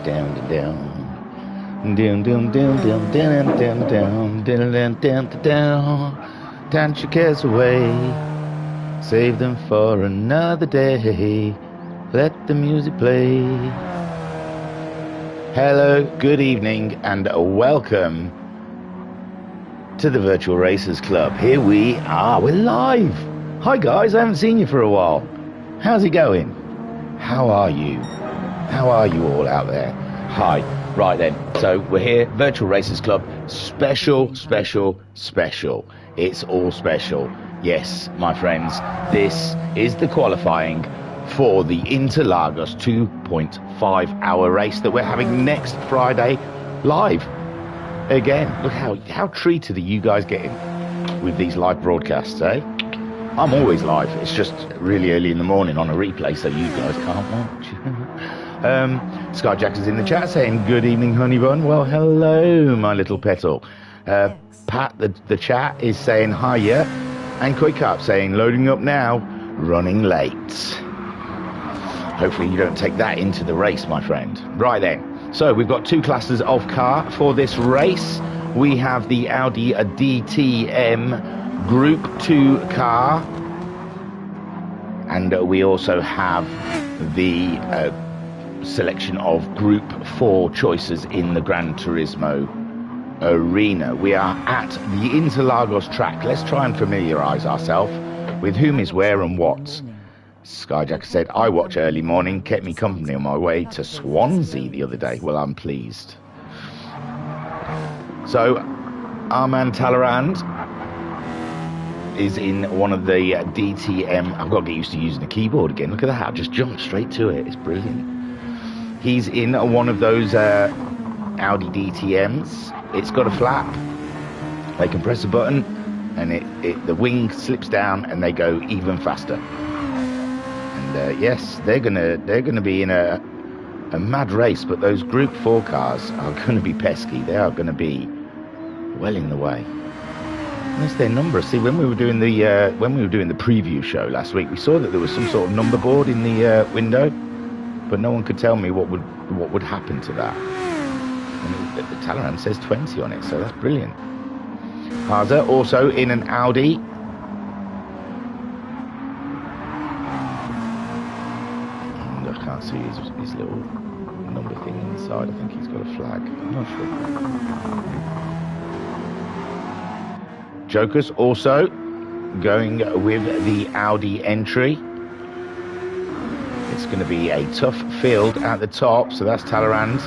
down, down, down, down, down, down, down, down, down, down, down. Dance your cares away, save them for another day. Let the music play. Hello, good evening, and welcome to the Virtual Racers Club. Here we are, we're live. Hi guys, I haven't seen you for a while. How's it going? How are you? How are you all out there? Hi. Right then, so we're here, Virtual Racers Club, special. It's all special. Yes, my friends, this is the qualifying for the Interlagos 2.5 hour race that we're having next Friday live. Again, look how treated are you guys getting with these live broadcasts, eh? I'm always live, it's just really early in the morning on a replay, so you guys can't watch. Skyjack is in the chat saying, good evening, honey bun. Well, hello, my little petal. Pat, the chat, is saying hiya. And Quick Up saying, loading up now, running late. Hopefully you don't take that into the race, my friend. Right then, so we've got two classes of car for this race. We have the Audi DTM Group 2 car. And we also have the selection of Group 4 choices in the Gran Turismo arena. We are at the Interlagos track. Let's try and familiarise ourselves with whom is where and what. Skyjack said, I watch early morning, kept me company on my way to Swansea the other day. Well, I'm pleased. So, Armand Talleyrand is in one of the DTM. I've got to get used to using the keyboard again. Look at that, I just jumped straight to it. It's brilliant. He's in one of those Audi DTMs. It's got a flap. They can press a button and the wing slips down and they go even faster. And yes, they're gonna be in a mad race, but those Group 4 cars are gonna be pesky. They are gonna be well in the way. Where's their number? See, when we were doing the preview show last week, we saw that there was some sort of number board in the window, but no one could tell me what would happen to that. And the Talleyrand says 20 on it, so that's brilliant. Haza also in an Audi. And I can't see his little number thing inside. I think he's got a flag. I'm not sure. Joker's also going with the Audi entry. It's going to be a tough field at the top, so that's Talleyrand.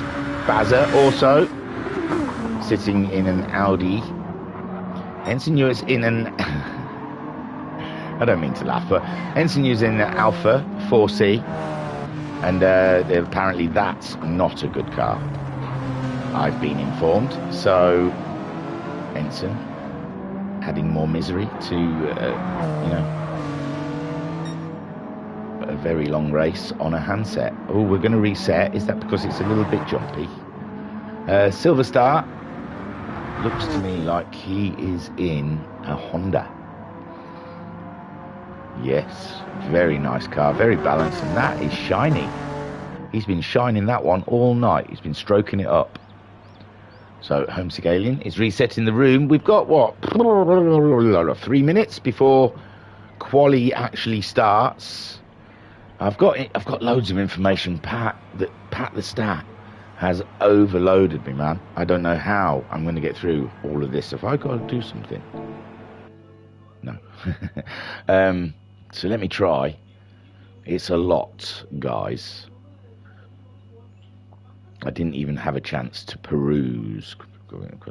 Bazza also sitting in an Audi. Ensignu's in an I don't mean to laugh, but Ensignu's in an Alpha 4C, and apparently that's not a good car, I've been informed. So Ensign adding more misery to a very long race on a handset. Oh, we're going to reset. Is that because it's a little bit jumpy? Silver Star looks to me like he is in a Honda. Yes, very nice car, very balanced, and that is shiny. He's been shining that one all night. He's been stroking it up. So Homesick Alien is resetting the room. We've got what, 3 minutes before quali actually starts. I've got loads of information. Pat the stat has overloaded me, man. I don't know how I'm going to get through all of this. Have I got to do something? No. So let me try. It's a lot, guys. I didn't even have a chance to peruse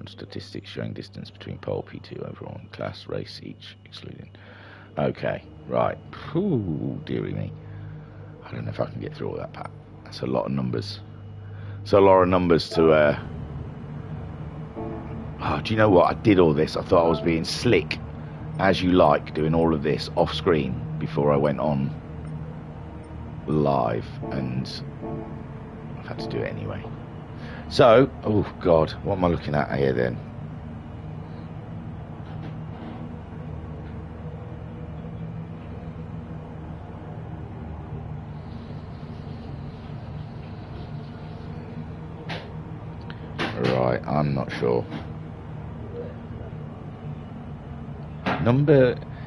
statistics showing distance between pole P2 overall and class race each excluding. Okay, right. Ooh, dearie me. I don't know if I can get through all that, Pat. That's a lot of numbers. It's a lot of numbers to... Oh, do you know what? I did all this. I thought I was being slick, as you like, doing all of this off screen before I went on live, and I've had to do it anyway. So, oh God, what am I looking at here then? Right, I'm not sure.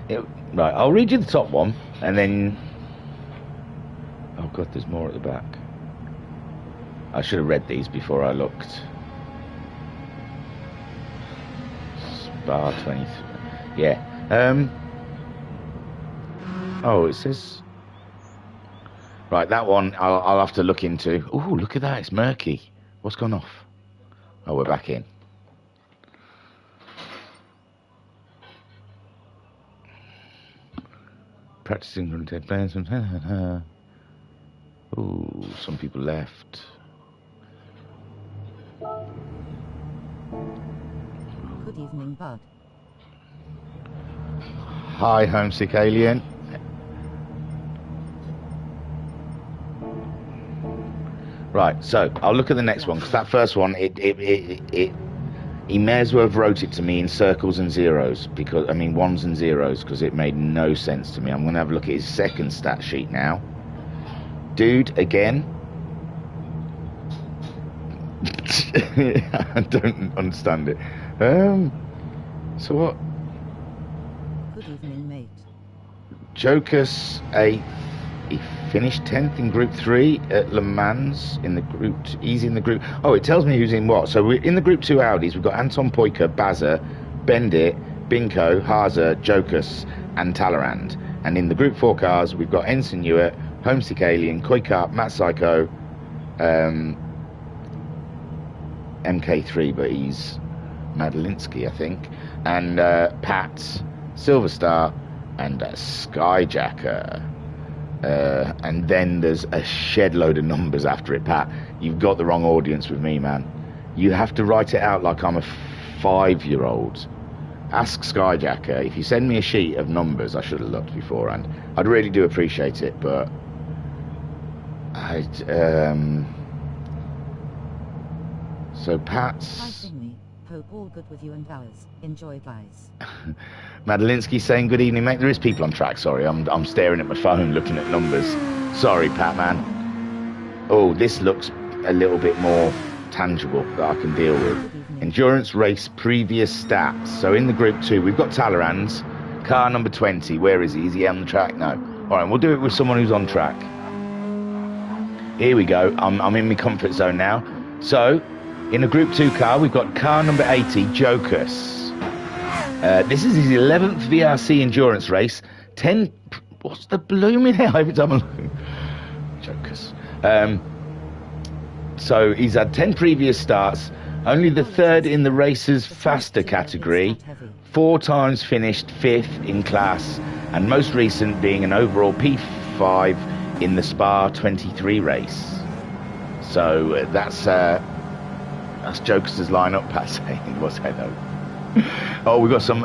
Right, I'll read you the top one, and then... Oh God, there's more at the back. I should have read these before I looked. Spa 23. Yeah. Oh, it says... Right, that one I'll have to look into. Oh, look at that, it's murky. What's gone off? Oh, we're back in. Practicing from dead plans. Oh, some people left. Good evening, Bud. Hi, homesick alien. Right, so I'll look at the next one, because that first one, he may as well have wrote it to me in circles and zeros, because, I mean, ones and zeros, because it made no sense to me. I'm going to have a look at his second stat sheet now. Dude, again. I don't understand it. So what? Good evening, mate. Jokus 8th. He finished 10th in Group 3 at Le Mans. He's in the group. Oh, it tells me who's in what. So we're in the Group 2 Audis. We've got Anton Poyker, Baza, Bendit, Binko, Haza, Jokus, and Talleyrand. And in the Group 4 cars, we've got Ensign Hewitt, Homesick Alien, Koikart, Matt Psycho, MK3, but he's Madalinsky, I think, and Pat, Silver Star, and Skyjacker. And then there's a shed load of numbers after it. Pat, you've got the wrong audience with me, man. You have to write it out like I'm a 5-year-old. Ask Skyjacker. If you send me a sheet of numbers, I should have looked beforehand. I'd really do appreciate it, but so Pat's... Hope all good with you and ours. Enjoy, guys. Madalinsky saying good evening, mate. There is people on track. Sorry, I'm staring at my phone, looking at numbers. Sorry, Pat, man. Oh, this looks a little bit more tangible that I can deal with. Endurance race previous stats. So in the Group 2, we've got Talleyrand's car number 20. Where is he? Is he on the track? No. All right, we'll do it with someone who's on track. Here we go. I'm in my comfort zone now. So in a Group 2 car, we've got car number 80, Jokus. This is his 11th VRC endurance race. 10... What's the blooming hell every time I'm looking? Jokus. So he's had 10 previous starts. Only the third in the racer's faster category. 4 times finished 5th in class. And most recent being an overall P5 in the Spa 23 race. So that's Joker's lineup, Pat saying. What's that though? Oh, we've got some...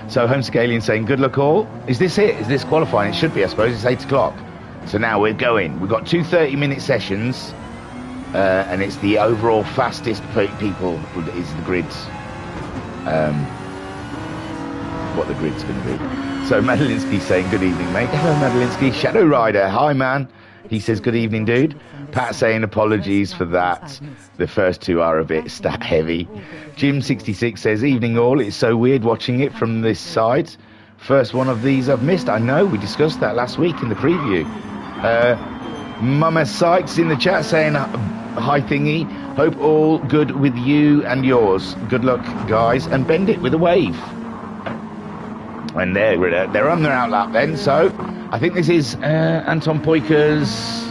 so Homesick Alien saying, good luck all. Is this it? Is this qualifying? It should be, I suppose. It's 8 o'clock. So now we're going. We've got 2 30-minute sessions. And it's the overall fastest people is the grids. What the grid's going to be. So Madalinsky saying, good evening, mate. Hello, Madalinsky. Shadow Rider. Hi, man. He says, good evening, dude. Pat saying, apologies for that. The first 2 are a bit stat heavy. Jim66 says, evening all. It's so weird watching it from this side. First one of these I've missed. I know, we discussed that last week in the preview. Mama Sykes in the chat saying, hi thingy. Hope all good with you and yours. Good luck, guys. And bend it with a wave. And they're on their outlap then. So I think this is Anton Poyker's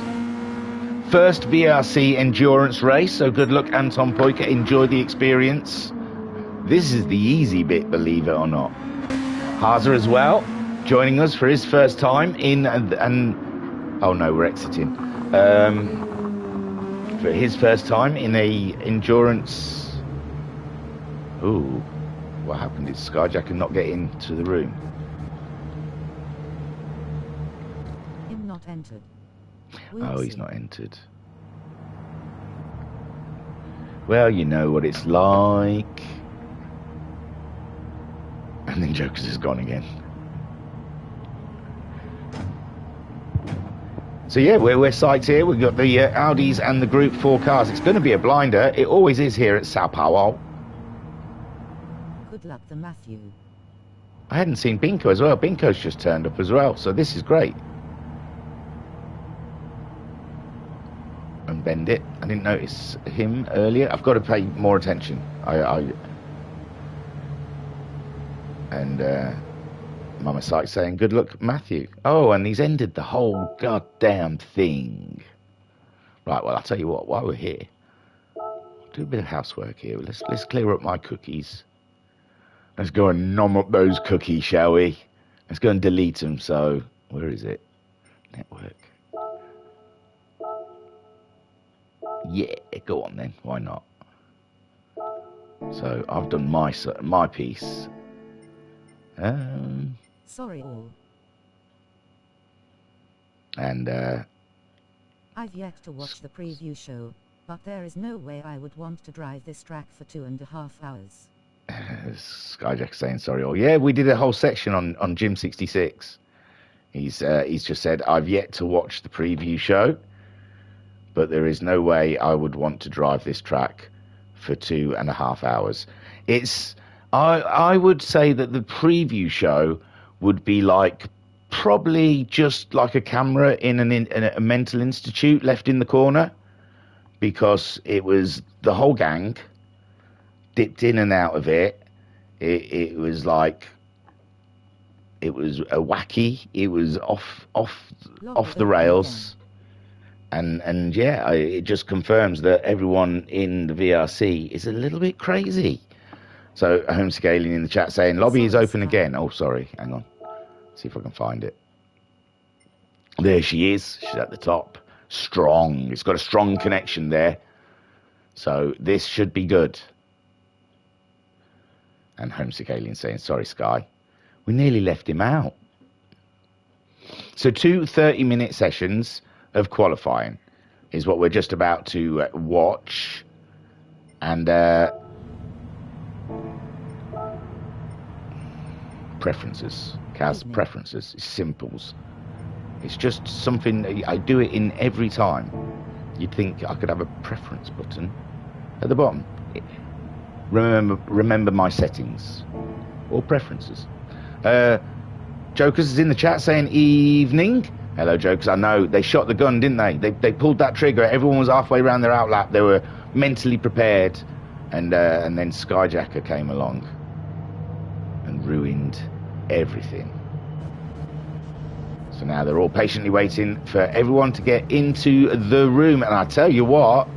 first VRC endurance race. So good luck, Anton Poyker. Enjoy the experience. This is the easy bit, believe it or not. Haza as well, joining us for his first time in oh no, we're exiting. For his first time in a endurance. Ooh, what happened? Did Skyjacker not get into the room? Him not entered. Oh, he's not entered. Well, you know what it's like. And then Jokers is gone again. So yeah, we're psyched here. We've got the Audis and the Group 4 cars. It's going to be a blinder. It always is here at Sao Paulo. Good luck, the Matthew. I hadn't seen Binko as well. Binko's just turned up as well, so this is great. And Bendit. I didn't notice him earlier. I've got to pay more attention. Mama Sykes saying, good luck, Matthew. Oh, and he's ended the whole goddamn thing. Right, well, I'll tell you what, while we're here, do a bit of housework here. Let's clear up my cookies. Let's go and nom up those cookies, shall we? Let's go and delete them. So, where is it? Network. Yeah, go on then. Why not? So, I've done my piece. Sorry all. And I've yet to watch the preview show, but there is no way I would want to drive this track for 2.5 hours. Skyjack saying sorry all. Yeah, we did a whole section on Gym 66. He's just said, I've yet to watch the preview show, but there is no way I would want to drive this track for 2.5 hours. I would say that the preview show would be like probably just like a camera in a mental institute left in the corner, because it was the whole gang dipped in and out of it. It was like, it was a wacky. It was off the rails, and yeah, it just confirms that everyone in the VRC is a little bit crazy. So, Homesick Alien in the chat saying, lobby is open again. Oh, sorry. Hang on. See if I can find it. There she is. She's at the top. Strong. It's got a strong connection there. So, this should be good. And Homesick Alien saying, sorry, Sky. We nearly left him out. So, 2 30-minute sessions of qualifying is what we're just about to watch. And, preferences. Kaz, preferences. It's simples. It's just something, I do it in every time. You'd think I could have a preference button at the bottom. Remember my settings. Or preferences. Jokers is in the chat saying, evening. Hello, Jokers. I know, they shot the gun, didn't they? They pulled that trigger. Everyone was halfway around their outlap. They were mentally prepared. And then Skyjacker came along and ruined everything. So now they're all patiently waiting for everyone to get into the room. And I tell you what,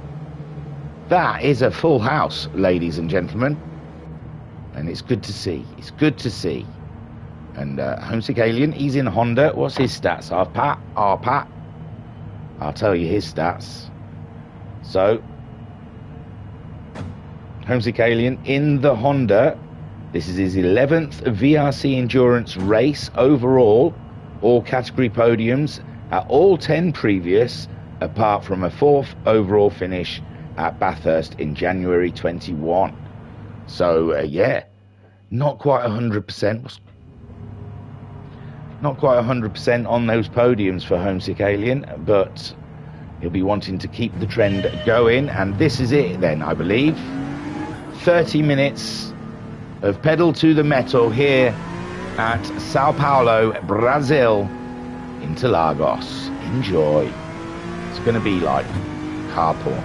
that is a full house, ladies and gentlemen. And it's good to see. It's good to see. And Homesick Alien, he's in Honda. What's his stats? Pat. I'll tell you his stats. So, Homesick Alien in the Honda. This is his 11th VRC Endurance race overall. All category podiums at all 10 previous, apart from a 4th overall finish at Bathurst in January 21. So, yeah, not quite 100%. Not quite 100% on those podiums for Homesick Alien, but he'll be wanting to keep the trend going. And this is it then, I believe. 30 minutes of pedal to the metal here at Sao Paulo, Brazil, Interlagos. Enjoy. It's going to be like car porn.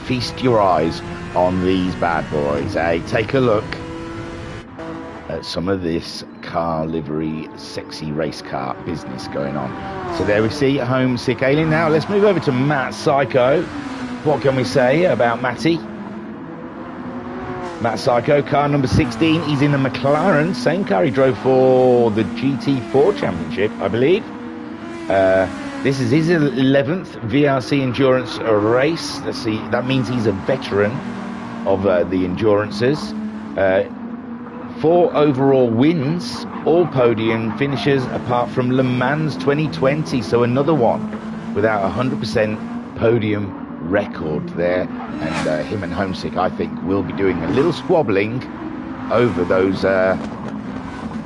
Feast your eyes on these bad boys. Hey, take a look at some of this car livery, sexy race car business going on. So there we see Homesick Alien. Now let's move over to Matt Psycho. What can we say about Matty? Matt Psycho, car number 16. He's in a McLaren, same car he drove for the GT4 Championship, I believe. This is his 11th VRC Endurance race. Let's see, that means he's a veteran of the Endurances. 4 overall wins, all podium finishes apart from Le Mans 2020. So another one without 100% podium record there. And him and Homesick, I think, will be doing a little squabbling over those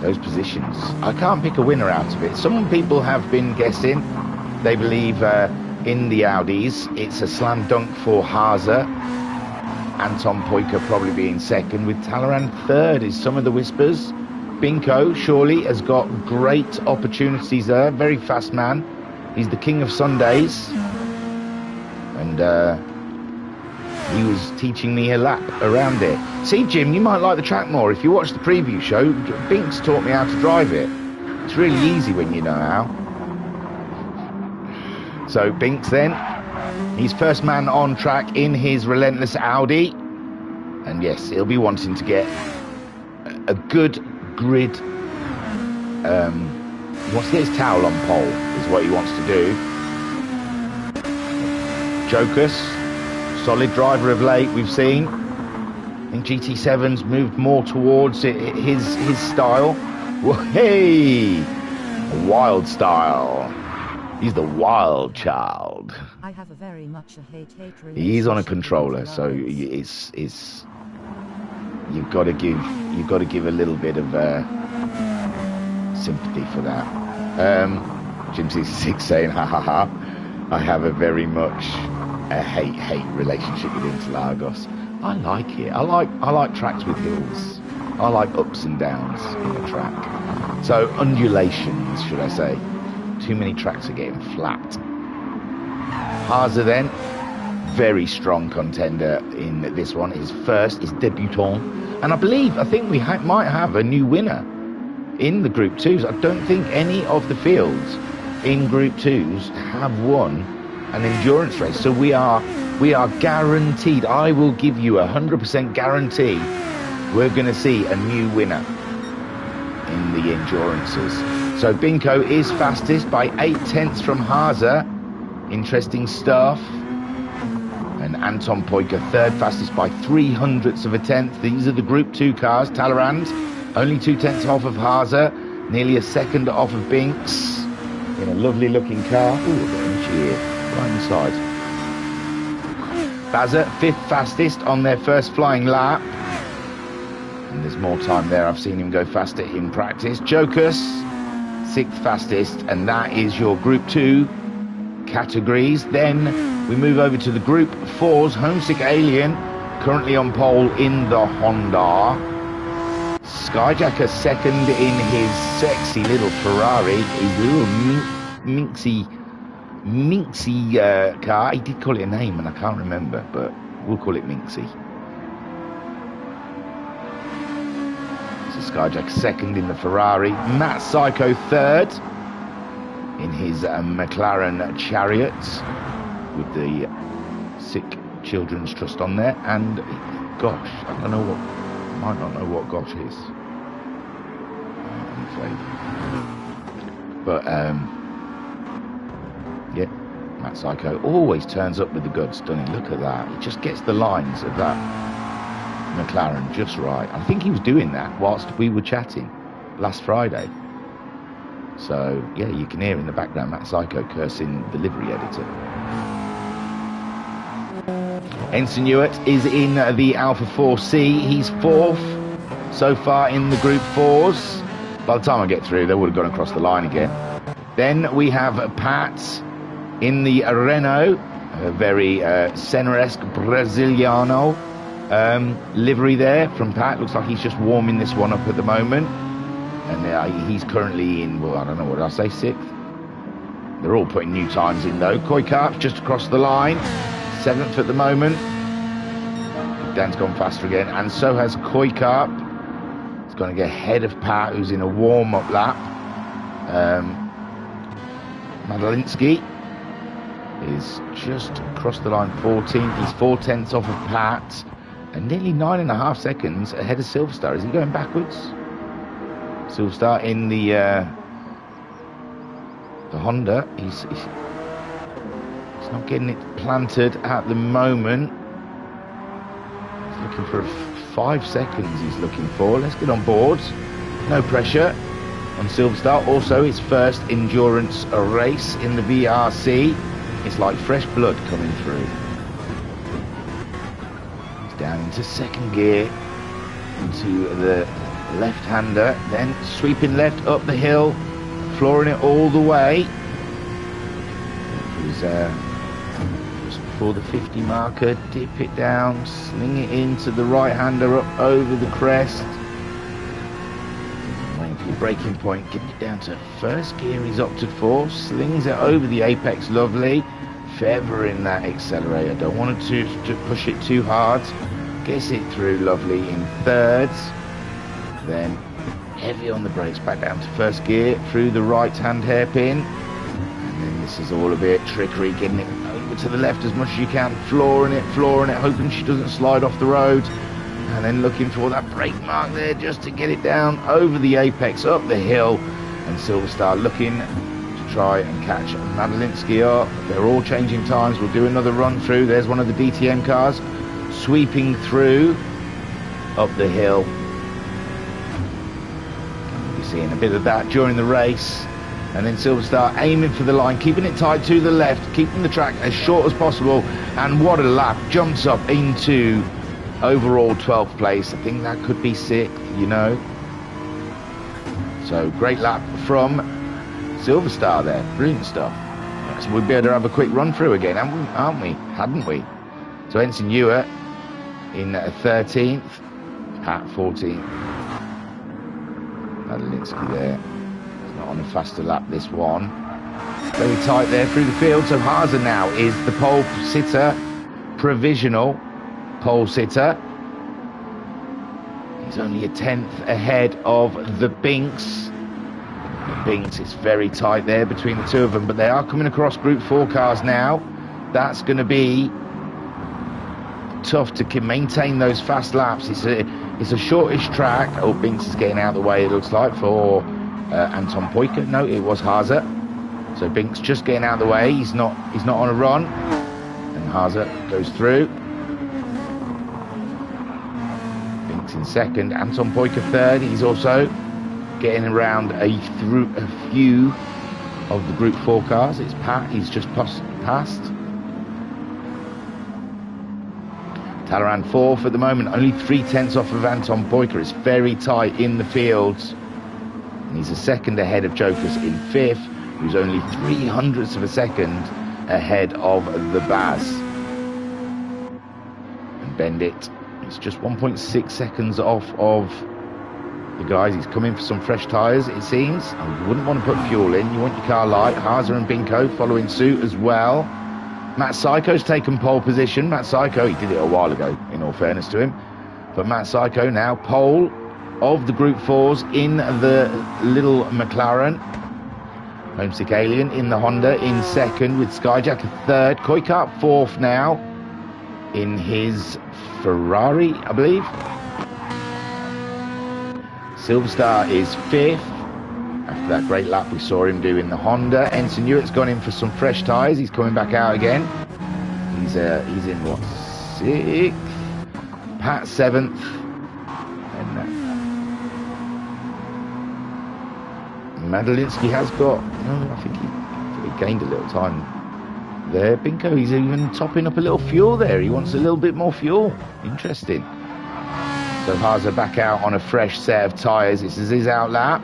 those positions. I can't pick a winner out of it. Some people have been guessing. They believe in the Audis it's a slam dunk for Haase. Anton Poika probably being second, with Talleyrand third is some of the whispers. Binko surely has got great opportunities there. Very fast man. He's the king of Sundays. And he was teaching me a lap around it. See, Jim, you might like the track more. If you watch the preview show, Binks taught me how to drive it. It's really easy when you know how. So Binks then, he's first man on track in his relentless Audi. And yes, he'll be wanting to get a good grid. He wants to get his towel on pole, is what he wants to do. Jokus, solid driver of late, we've seen. I think GT7's moved more towards his style. Hey! Wild style. He's the wild child. I have a very much a hate-hate relationship. He's on a controller, so it's you've got to give a little bit of sympathy for that. Jim 66 saying, ha ha ha. I have a very much a hate relationship with Interlagos. I like it. I like tracks with hills. I like ups and downs in a track. So undulations, should I say? Too many tracks are getting flat. Haase then, very strong contender in this one. His debutant, and I think we might have a new winner in the Group 2s. I don't think any of the fields in Group 2s have won an endurance race, so we are guaranteed. I will give you 100% guarantee we're going to see a new winner in the endurances. So Binko is fastest by 8/10 from Haase. Interesting stuff. And Anton Poika third fastest by 0.03 of a tenth. These are the Group 2 cars. Talleyrand only 2/10 off of Haase, nearly a second off of Binks in a lovely looking car. Ooh, a bit of cheer right inside. Bazza fifth fastest on their first flying lap. And there's more time there. I've seen him go faster in practice. Jokus, sixth fastest, and that is your Group 2 categories. Then we move over to the Group 4s. Homesick Alien, currently on pole in the Honda. Skyjacker second in his sexy little Ferrari. His little minxy car. He did call it a name, and I can't remember, but we'll call it Minxy. Skyjack second in the Ferrari. Matt Psycho third in his McLaren Chariot with the sick children's trust on there. And gosh, I don't know what, might not know what gosh is, I'm afraid. But yeah, Matt Psycho always turns up with the goods, doesn't he? Look at that. He just gets the lines of that McLaren just right. I think he was doing that whilst we were chatting last Friday. So yeah, you can hear in the background Matt Psycho cursing the livery editor. Ensign Ewart is in the Alpha 4C. He's fourth so far in the Group 4s. By the time I get through, they would have gone across the line again. Then we have Pat in the Renault, a very Senna-esque Brasiliano livery there from Pat. Looks like he's just warming this one up at the moment. And he's currently in, well, I don't know, what did I say, sixth? They're all putting new times in though. Koikarp's just across the line, seventh at the moment. Dan's gone faster again, and so has Koikarp. He's going to get ahead of Pat, who's in a warm-up lap. Madalinsky is just across the line, 14th. He's 4/10 off of Pat, and nearly 9.5 seconds ahead of Silverstar. Is he going backwards? Silverstar in the Honda. He's not getting it planted at the moment. He's looking for 5 seconds. He's looking for. Let's get on board. No pressure on Silverstar. Also, his first endurance race in the VRC. It's like fresh blood coming through. He's down into second gear, into the Left-hander, then sweeping left up the hill, flooring it all the way. It was just before the 50 marker, dip it down, sling it into the right-hander up over the crest. Waiting for your braking point, getting it down to first gear he's opted for, slings it over the apex, lovely. Feathering that accelerator, don't want to push it too hard. Gets it through, lovely, in thirds. Then heavy on the brakes, back down to first gear, through the right-hand hairpin. And then this is all a bit trickery, getting it over to the left as much as you can, flooring it, hoping she doesn't slide off the road. And then looking for that brake mark there just to get it down over the apex, up the hill. And Silver Star looking to try and catch Madalinsky up. They're all changing times. We'll do another run through. There's one of the DTM cars sweeping through up the hill. We'll be seeing a bit of that during the race. And then Silver Star aiming for the line, keeping it tight to the left, keeping the track as short as possible. And what a lap, jumps up into overall 12th place. I think that could be 6th, you know. So great lap from Silver Star there, brilliant stuff. So we'll be able to have a quick run through again, aren't we? Hadn't we? So Ensign Ewer in 13th, Pat 14th. Madalinsky there. He's not on a faster lap this one. Very tight there through the field. So Haase now is the pole sitter, provisional pole sitter. He's only a 10th ahead of the Binks. Binks, it's very tight there between the two of them, but they are coming across Group 4 cars now. That's going to be tough to maintain those fast laps. It's a shortish track. Oh, Binks is getting out of the way, it looks like, for Anton Poika. No, it was Haase. So Binks just getting out of the way. He's not on a run, and Haase goes through. Binks in second, Anton Poika third. He's also getting around a few of the Group 4 cars. It's Pat, he's just passed. Talleyrand 4th at the moment, only 3/10 off of Anton Poika. It's very tight in the fields. And he's a second ahead of Jokers in 5th, who's only 0.03 of a second ahead of the Baz. And Bendit, it's just 1.6 seconds off of the guys. He's coming for some fresh tyres, it seems. You wouldn't want to put fuel in, you want your car light. Haase and Binko following suit as well. Matt Psycho's taken pole position. Matt Psycho, he did it a while ago, in all fairness to him. But Matt Psycho now pole of the Group 4s in the little McLaren. Homesick Alien in the Honda in second, with Skyjacker third. Kuykart 4th now in his Ferrari, I believe. Silver Star is 5th. After that great lap we saw him do in the Honda. Ensign Ewert's gone in for some fresh tyres. He's coming back out again. He's in what, 6th? Pat 7th. And Madalinsky has got, I think he gained a little time there. Binko, he's even topping up a little fuel there. He wants a little bit more fuel. Interesting. So Haase back out on a fresh set of tyres. This is his out lap.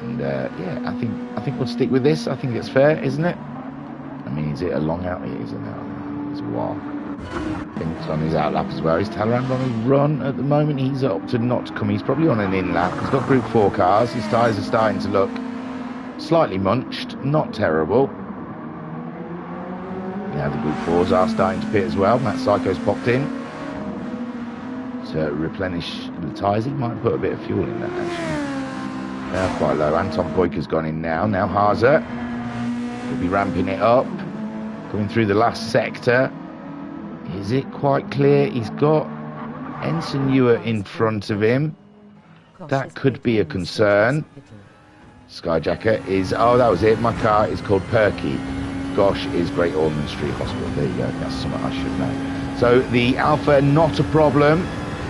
And yeah, I think we'll stick with this. I think it's fair, isn't it? I mean, is it a long out? It is an out. It's a while. Binks on his out lap as well. Is Talleyrand on a run at the moment? He's opted not to come. He's probably on an in lap. He's got Group 4 cars. His tyres are starting to look slightly munched. Not terrible. Now the Group 4s are starting to pit as well. Matt Psycho's popped in to replenish the tyres. He might put a bit of fuel in that, actually. Now quite low. Anton Poika's gone in now. Now Haase will be ramping it up. Coming through the last sector. Is it quite clear? He's got Ensign Ewer in front of him. That could be a concern. Skyjacker is... Oh, that was it. My car is called Perky. Gosh is Great Ormond Street Hospital. There you go. That's something I should know. So the Alpha, not a problem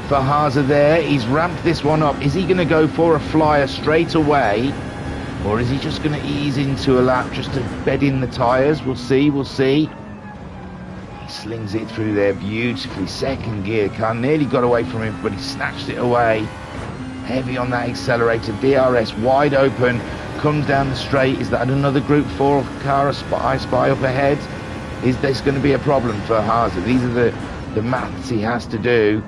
for Haase there. He's ramped this one up. Is he going to go for a flyer straight away, or is he just going to ease into a lap just to bed in the tyres? We'll see. He slings it through there beautifully. Second gear car nearly got away from him, but he snatched it away. Heavy on that accelerator. DRS wide open. Comes down the straight. Is that another Group 4 car I spy up ahead? Is this going to be a problem for Haase? These are the maths he has to do.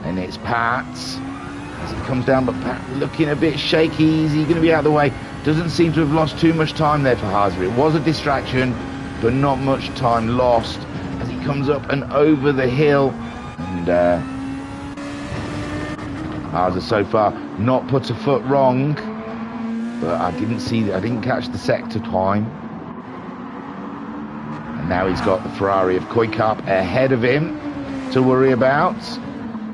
And it's Pat's as he comes down, but Pat looking a bit shaky. Is he going to be out of the way? Doesn't seem to have lost too much time there for Haase. It was a distraction, but not much time lost as he comes up and over the hill. And Haase so far not put a foot wrong, but I didn't catch the sector time. And now he's got the Ferrari of Kuykap ahead of him to worry about.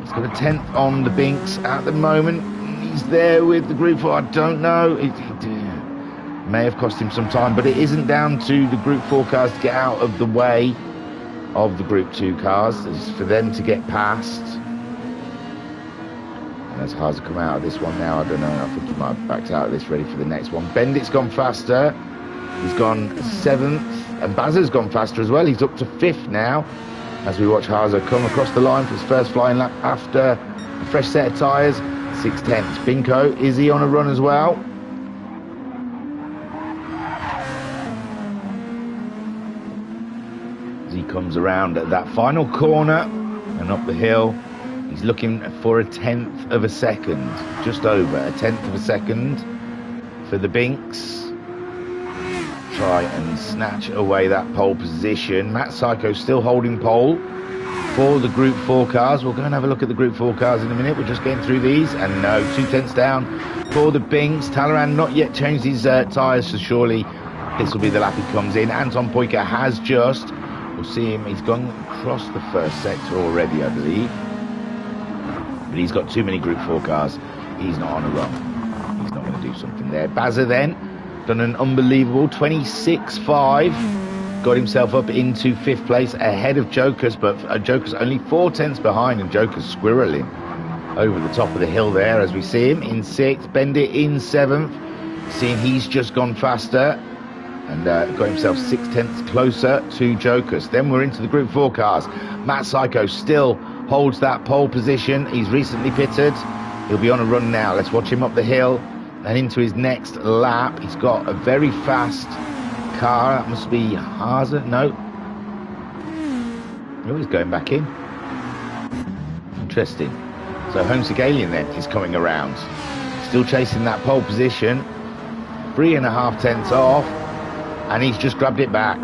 He's got a 10th on the Binks at the moment. He's there with the Group 4. I don't know. It may have cost him some time, but it isn't down to the Group 4 cars to get out of the way of the Group 2 cars. It's for them to get past. And as Haase come out of this one now, I don't know. I think he might have backed out of this, ready for the next one. Bendit's gone faster. He's gone 7th. And Bazza's gone faster as well. He's up to 5th now. As we watch Haase come across the line for his first flying lap after a fresh set of tyres. 6/10. Binko, is he on a run as well? As he comes around at that final corner and up the hill, he's looking for a 10th of a second. Just over a 10th of a second for the Binks. Try and snatch away that pole position. Matt Psycho still holding pole for the Group 4 cars. We'll go and have a look at the Group 4 cars in a minute. We're just getting through these, and no, 2/10 down for the Binks. Talleyrand not yet changed his tyres, so surely this will be the lap he comes in. Anton Poika has just. We'll see him. He's gone across the first sector already, I believe. But he's got too many Group 4 cars. He's not on a run. He's not going to do something there. Bazza then done an unbelievable 26.5. Got himself up into 5th place ahead of Jokers, but Jokers only 4/10 behind, and Jokers squirreling over the top of the hill there as we see him in 6th. Bendit in 7th, seeing he's just gone faster and got himself 6/10 closer to Jokers. Then we're into the Group 4 cars. Matt Psycho still holds that pole position. He's recently pitted. He'll be on a run now. Let's watch him up the hill and into his next lap. He's got a very fast car. That must be Haase. No. Oh, he's going back in. Interesting. So Homesick Alien then is coming around. Still chasing that pole position. 3.5 tenths off. And he's just grabbed it back.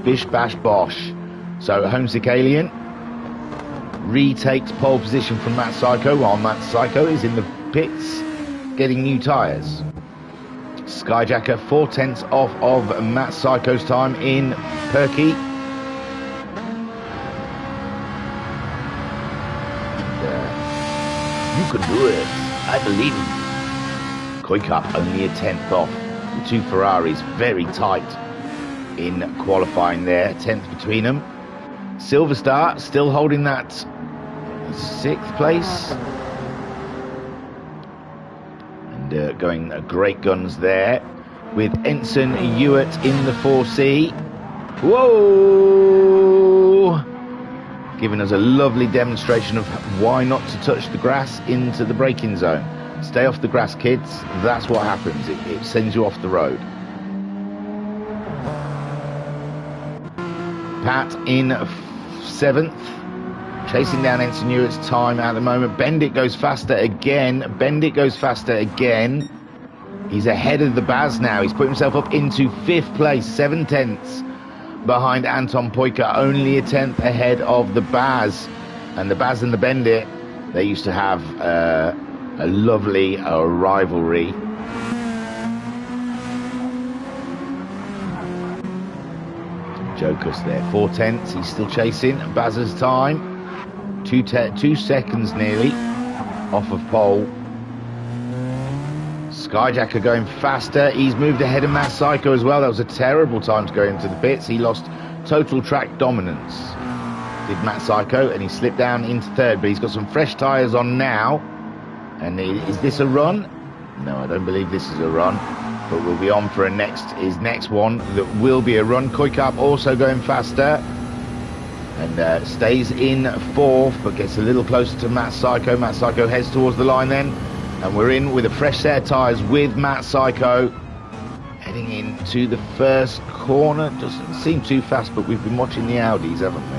Bish bash bosh. So Homesick Alien retakes pole position from Matt Psycho, while Matt Psycho is in the pits getting new tyres. Skyjacker 4/10 off of Matt Psycho's time in Perky. You can do it. I believe in you. Kuykap only a 10th off. The two Ferraris very tight in qualifying there. 10th between them. Silver Star still holding that 6th place. And going great guns there with Ensign Hewitt in the 4C. Whoa! Giving us a lovely demonstration of why not to touch the grass into the braking zone. Stay off the grass, kids. That's what happens. It sends you off the road. Pat in 7th. Chasing down Ensign Hewitt's time at the moment. Bendit goes faster again. Bendit goes faster again. He's ahead of the Baz now. He's put himself up into 5th place. 7/10 behind Anton Poika. Only a 10th ahead of the Baz. And the Baz and the Bendit, they used to have a lovely rivalry. Jokers there. 4/10. He's still chasing Baz's time. 2 seconds nearly off of pole. Skyjacker going faster. He's moved ahead of Matt Psycho as well. That was a terrible time to go into the pits. He lost total track dominance, did Matt Psycho, and he slipped down into 3rd, but he's got some fresh tyres on now. And is this a run? No, I don't believe this is a run, but we'll be on for his next one that will be a run. Kuykap also going faster. and stays in fourth, but gets a little closer to Matt Psycho. Matt Psycho heads towards the line then, and we're in with a fresh set of tyres with Matt Psycho heading into the first corner. Doesn't seem too fast, but we've been watching the Audis, haven't we?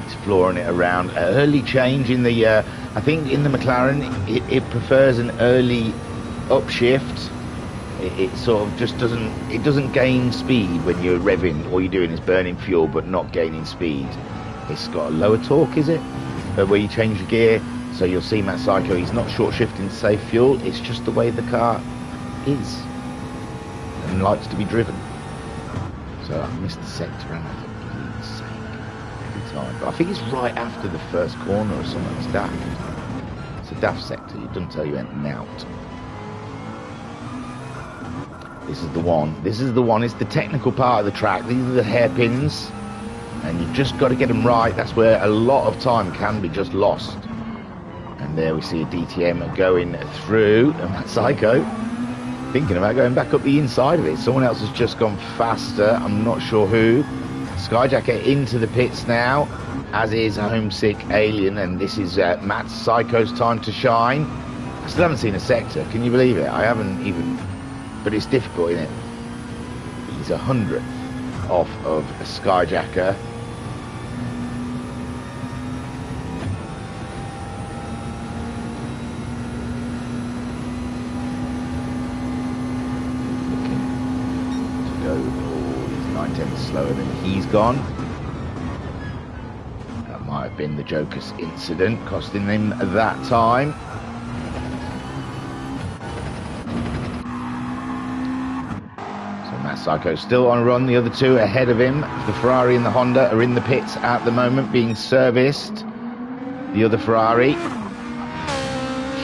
He's flooring it around. Early change in the I think in the McLaren it prefers an early upshift. It sort of just doesn't gain speed when you're revving. All you're doing is burning fuel but not gaining speed. It's got a lower torque, is it? Where you change the gear. So you'll see Matt Psycho, he's not short shifting to save fuel. It's just the way the car is and likes to be driven. So I missed the sector and I thought, for sake, every time. But I think it's right after the first corner or something. It's daft. It's a daft sector. It doesn't tell you anything out. This is the one. This is the one. It's the technical part of the track. These are the hairpins, and you've just got to get them right. That's where a lot of time can be just lost. And there we see a DTM going through, and that Psycho thinking about going back up the inside of it. Someone else has just gone faster. I'm not sure who. Skyjacker into the pits now, as is Homesick Alien, and this is Matt Psycho's time to shine. I still haven't seen a sector. Can you believe it? I haven't even. But it's difficult, isn't it? He's 100th off of a Skyjacker. Looking to go, he's 9/10 slower than he's gone. That might have been the Joker's incident, costing him that time. Psycho still on a run. The other two ahead of him. The Ferrari and the Honda are in the pits at the moment being serviced. The other Ferrari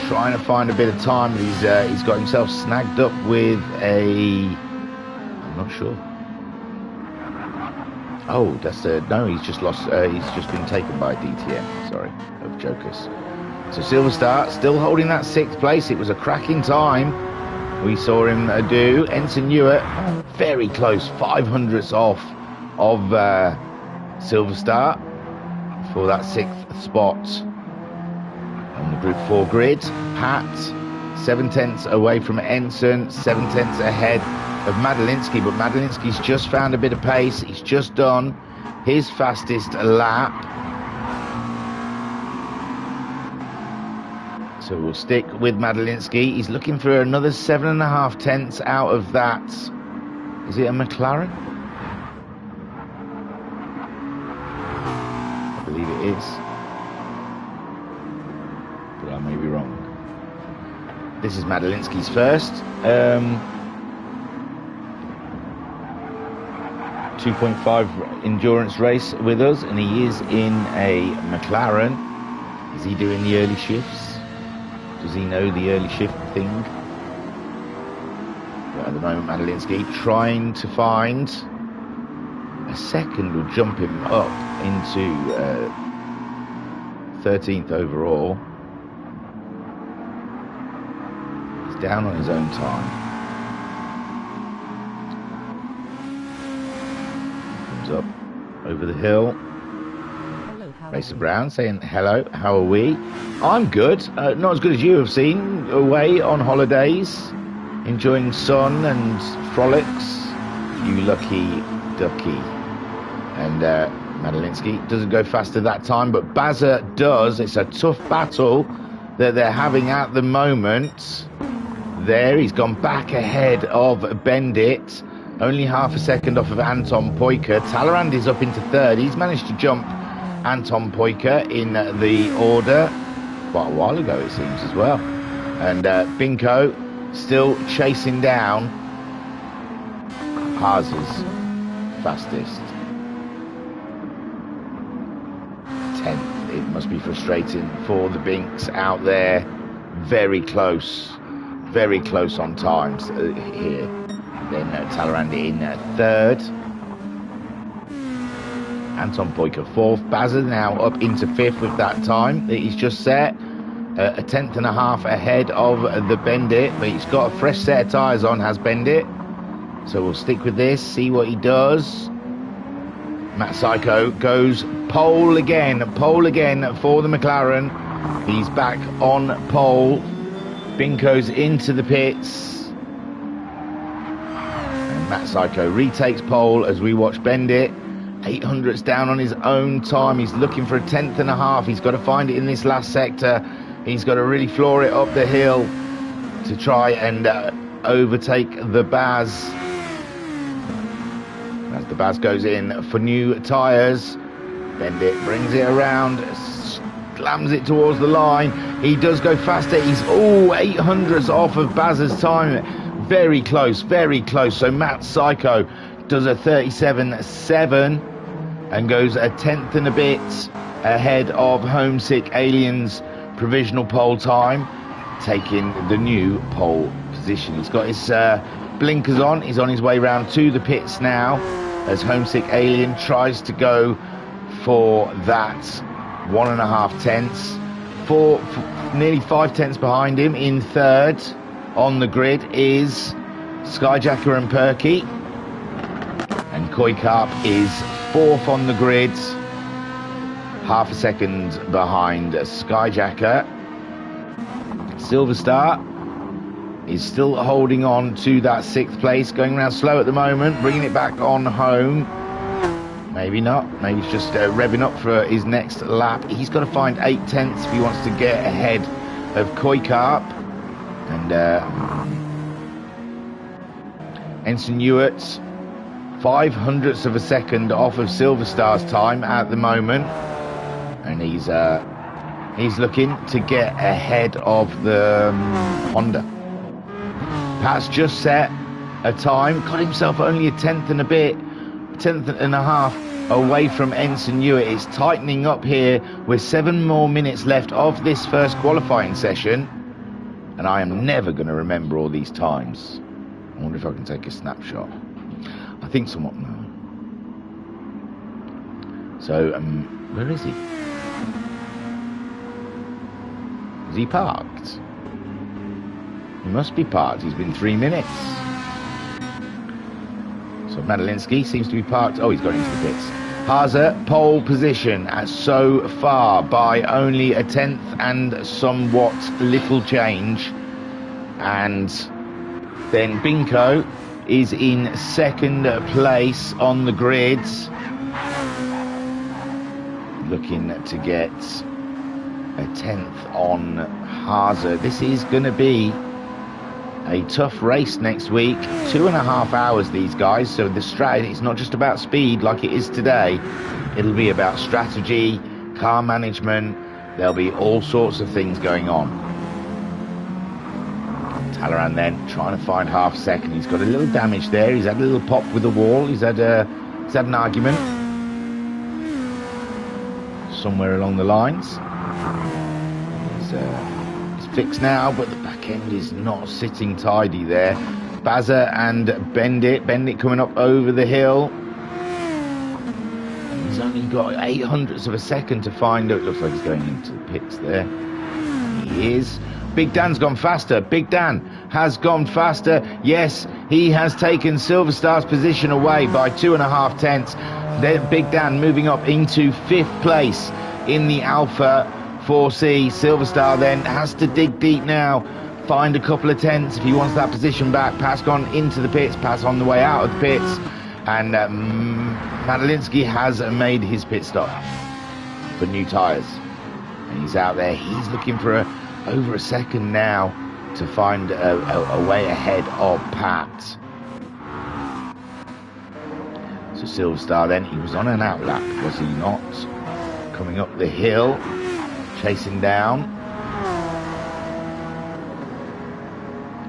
trying to find a bit of time, but he's got himself snagged up with a, I'm not sure. Oh, that's no, he's just lost. He's just been taken by DTM. Sorry, of Jokers. So Silverstar still holding that 6th place. It was a cracking time we saw him do. Ensign Newer very close, 500ths off of Silverstar for that 6th spot on the Group 4 grid. Pat 7/10 away from Ensign, 7/10 ahead of Madalinsky, but Madalinsky's just found a bit of pace. He's just done his fastest lap. So we'll stick with Madalinsky. He's looking for another 7.5 out of that. Is it a McLaren? I believe it is. But I may be wrong. This is Madalinsky's first. 2.5 endurance race with us, and he is in a McLaren. Is he doing the early shifts? Does he know the early shift thing? But at the moment, Madalinsky trying to find a second will jump him up into 13th overall. He's down on his own time. Comes up over the hill. Racer Brown saying hello, how are we? I'm good, not as good as you have seen, away on holidays, enjoying sun and frolics. You lucky ducky. And Madalinsky doesn't go faster that time, but Bazza does. It's a tough battle that they're having at the moment. There, he's gone back ahead of Bendit, only half a second off of Anton Poyka. Talleyrand is up into 3rd. He's managed to jump Anton Poyka in the order quite a while ago, it seems, as well. And Binko still chasing down Haas's fastest. 10th. It must be frustrating for the Binks out there. Very close on times here. Then Talleyrand in 3rd. Anton Poyka 4th. Bazza now up into 5th with that time that he's just set. A 10.5 ahead of the Bendit, but he's got a fresh set of tyres on, has Bendit. So we'll stick with this, see what he does. Matt Psycho goes pole again for the McLaren. He's back on pole. Binko's into the pits. And Matt Psycho retakes pole as we watch Bendit. 800's down on his own time. He's looking for a 10th and a half. He's got to find it in this last sector. He's got to really floor it up the hill to try and overtake the Baz. As the Baz goes in for new tyres, Bendit brings it around, slams it towards the line. He does go faster. He's 800s off of Baz's time. Very close, very close. So Matt Psycho does a 37.7 and goes a 10th and a bit ahead of Homesick Alien's provisional pole time, taking the new pole position. He's got his blinkers on. He's on his way round to the pits now as Homesick Alien tries to go for that 1.5 tenths. Nearly 5 tenths behind him in third on the grid is Skyjacker and Perky. And Koi Carp is fourth on the grid, half a second behind Skyjacker. Silver Star is still holding on to that 6th place, going around slow at the moment, bringing it back on home. Maybe not, maybe he's just revving up for his next lap. He's got to find 8 tenths if he wants to get ahead of Koi Carp. And Ensign Ewart, 500ths of a second off of Silver Star's time at the moment, and he's looking to get ahead of the Honda. Pat's just set a time, got himself only a 10th and a bit, 10th and a half away from Ensign Ewart. It's tightening up here with 7 more minutes left of this first qualifying session, and I am never going to remember all these times. I wonder if I can take a snapshot. I think somewhat no. So, where is he? Is he parked? He must be parked. He's been 3 minutes. So Madalinsky seems to be parked. Oh, he's got into the pits. Haase, pole position so far by only a 10th and somewhat little change. And then Binko is in second place on the grid, looking to get a 10th on Haase. This is going to be a tough race next week. 2.5 hours, these guys. So the strategy, it's not just about speed like it is today. It'll be about strategy, car management. There'll be all sorts of things going on. Talleyrand then trying to find half a second. He's got a little damage there. He's had a little pop with the wall. He's had an argument somewhere along the lines. It's fixed now, but the back end is not sitting tidy there. Bazza and Bendit coming up over the hill. And he's only got 800ths of a second to find it. Looks like he's going into the pits there. He is. Big Dan's gone faster. Big Dan has gone faster. Yes, he has taken Silver Star's position away by 2.5 tenths. Then Big Dan moving up into 5th place in the Alpha 4C. Silver Star then has to dig deep now, find a couple of tenths if he wants that position back. Pass gone into the pits, Pass on the way out of the pits, and Madalinsky has made his pit stop for new tyres. And he's out there. He's looking for over a second now to find a way ahead of Pat. So Silver Star then, he was on an outlap, was he not? Coming up the hill, chasing down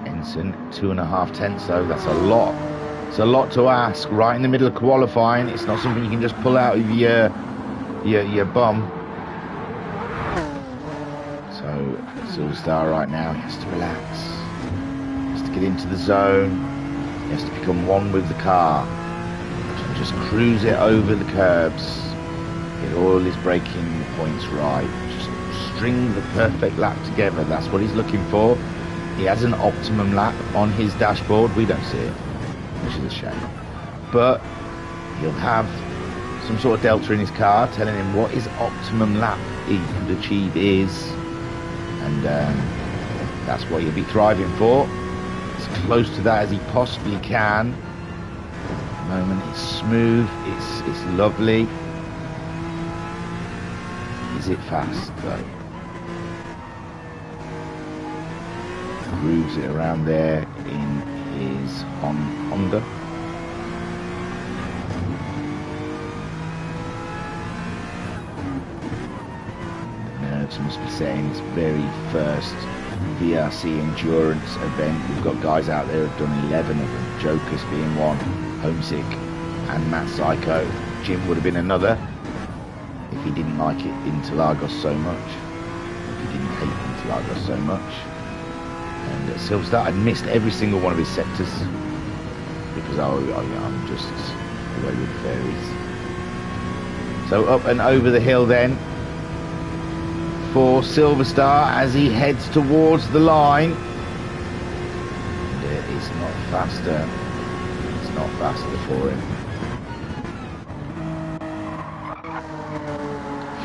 Ensign. 2.5 tenths though, that's a lot. It's a lot to ask right in the middle of qualifying. It's not something you can just pull out of your bum. So Silver Star right now, he has to relax. He has to get into the zone. He has to become one with the car. Just cruise it over the curbs. Get all his braking points right. Just string the perfect lap together. That's what he's looking for. He has an optimum lap on his dashboard. We don't see it, which is a shame. But he'll have some sort of delta in his car, telling him what his optimum lap he could achieve is, and that's what he'll be thriving for. As close to that as he possibly can. At the moment it's smooth, it's lovely. Is it fast though? Grooves it around there in his Honda. Nerves must be saying his very first VRC endurance event. We've got guys out there who've done 11 of them, Jokers being one, Homesick and Matt Psycho. Jim would have been another if he didn't like it Interlagos so much, if he didn't hate Interlagos so much. And at Silverstart I'd missed every single one of his sectors because I'm just away with the fairies. So up and over the hill then for Silverstar as he heads towards the line. And it's not faster. It's not faster for him.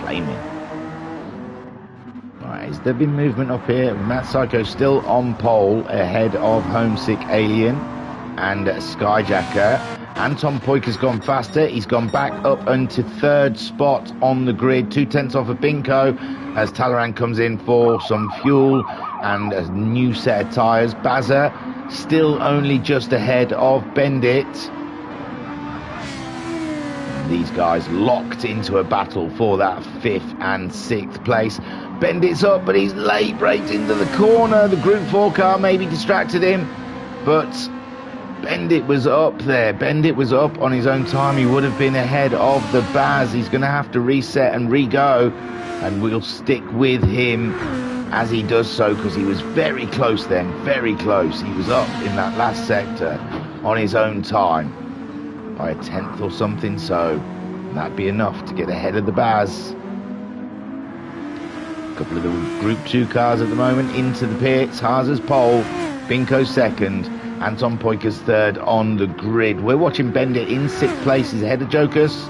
Flaming. Right, has there been movement up here? Matt Psycho still on pole ahead of Homesick Alien and Skyjacker. Anton Poyker's gone faster. He's gone back up into third spot on the grid, 2/10 off of Binko as Talleyrand comes in for some fuel and a new set of tyres. Bazza still only just ahead of Bendit. These guys locked into a battle for that 5th and 6th place. Bendit's up, but he's late braked into the corner. The Group 4 car maybe distracted him, but Bendit was up there. Bendit was up on his own time. He would have been ahead of the Baz. He's going to have to reset and re-go, and we'll stick with him as he does so because he was very close then, very close. He was up in that last sector on his own time by a 10th or something, so that'd be enough to get ahead of the Baz. A couple of the Group 2 cars at the moment into the pits. Haas's pole, Binko second, Anton Poyker's third on the grid. We're watching Bendit in 6th place. He's ahead of Jokers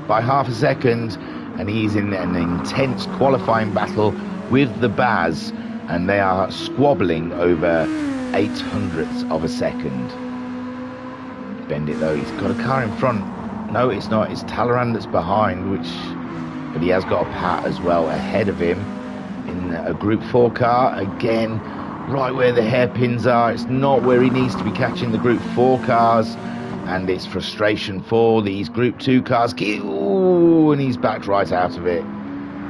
by half a second, and he's in an intense qualifying battle with the Baz, and they are squabbling over 800ths of a second. Bendit though, he's got a car in front. No, it's not. It's Talleyrand that's behind, but he has got a Pat as well ahead of him in a Group 4 car. Again, right where the hairpins are. It's not where he needs to be catching the Group 4 cars, and it's frustration for these Group 2 cars. Ooh, and he's backed right out of it.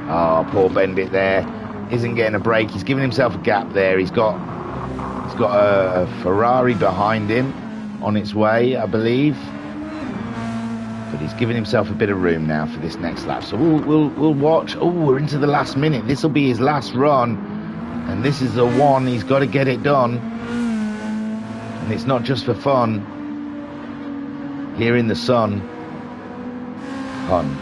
Oh, poor Bendit there. Isn't getting a break. He's giving himself a gap there. He's got a Ferrari behind him on its way, I believe. But he's giving himself a bit of room now for this next lap. So we'll watch. Oh, we're into the last minute. This will be his last run. And this is the one, he's got to get it done. And it's not just for fun. Here in the sun. Fun.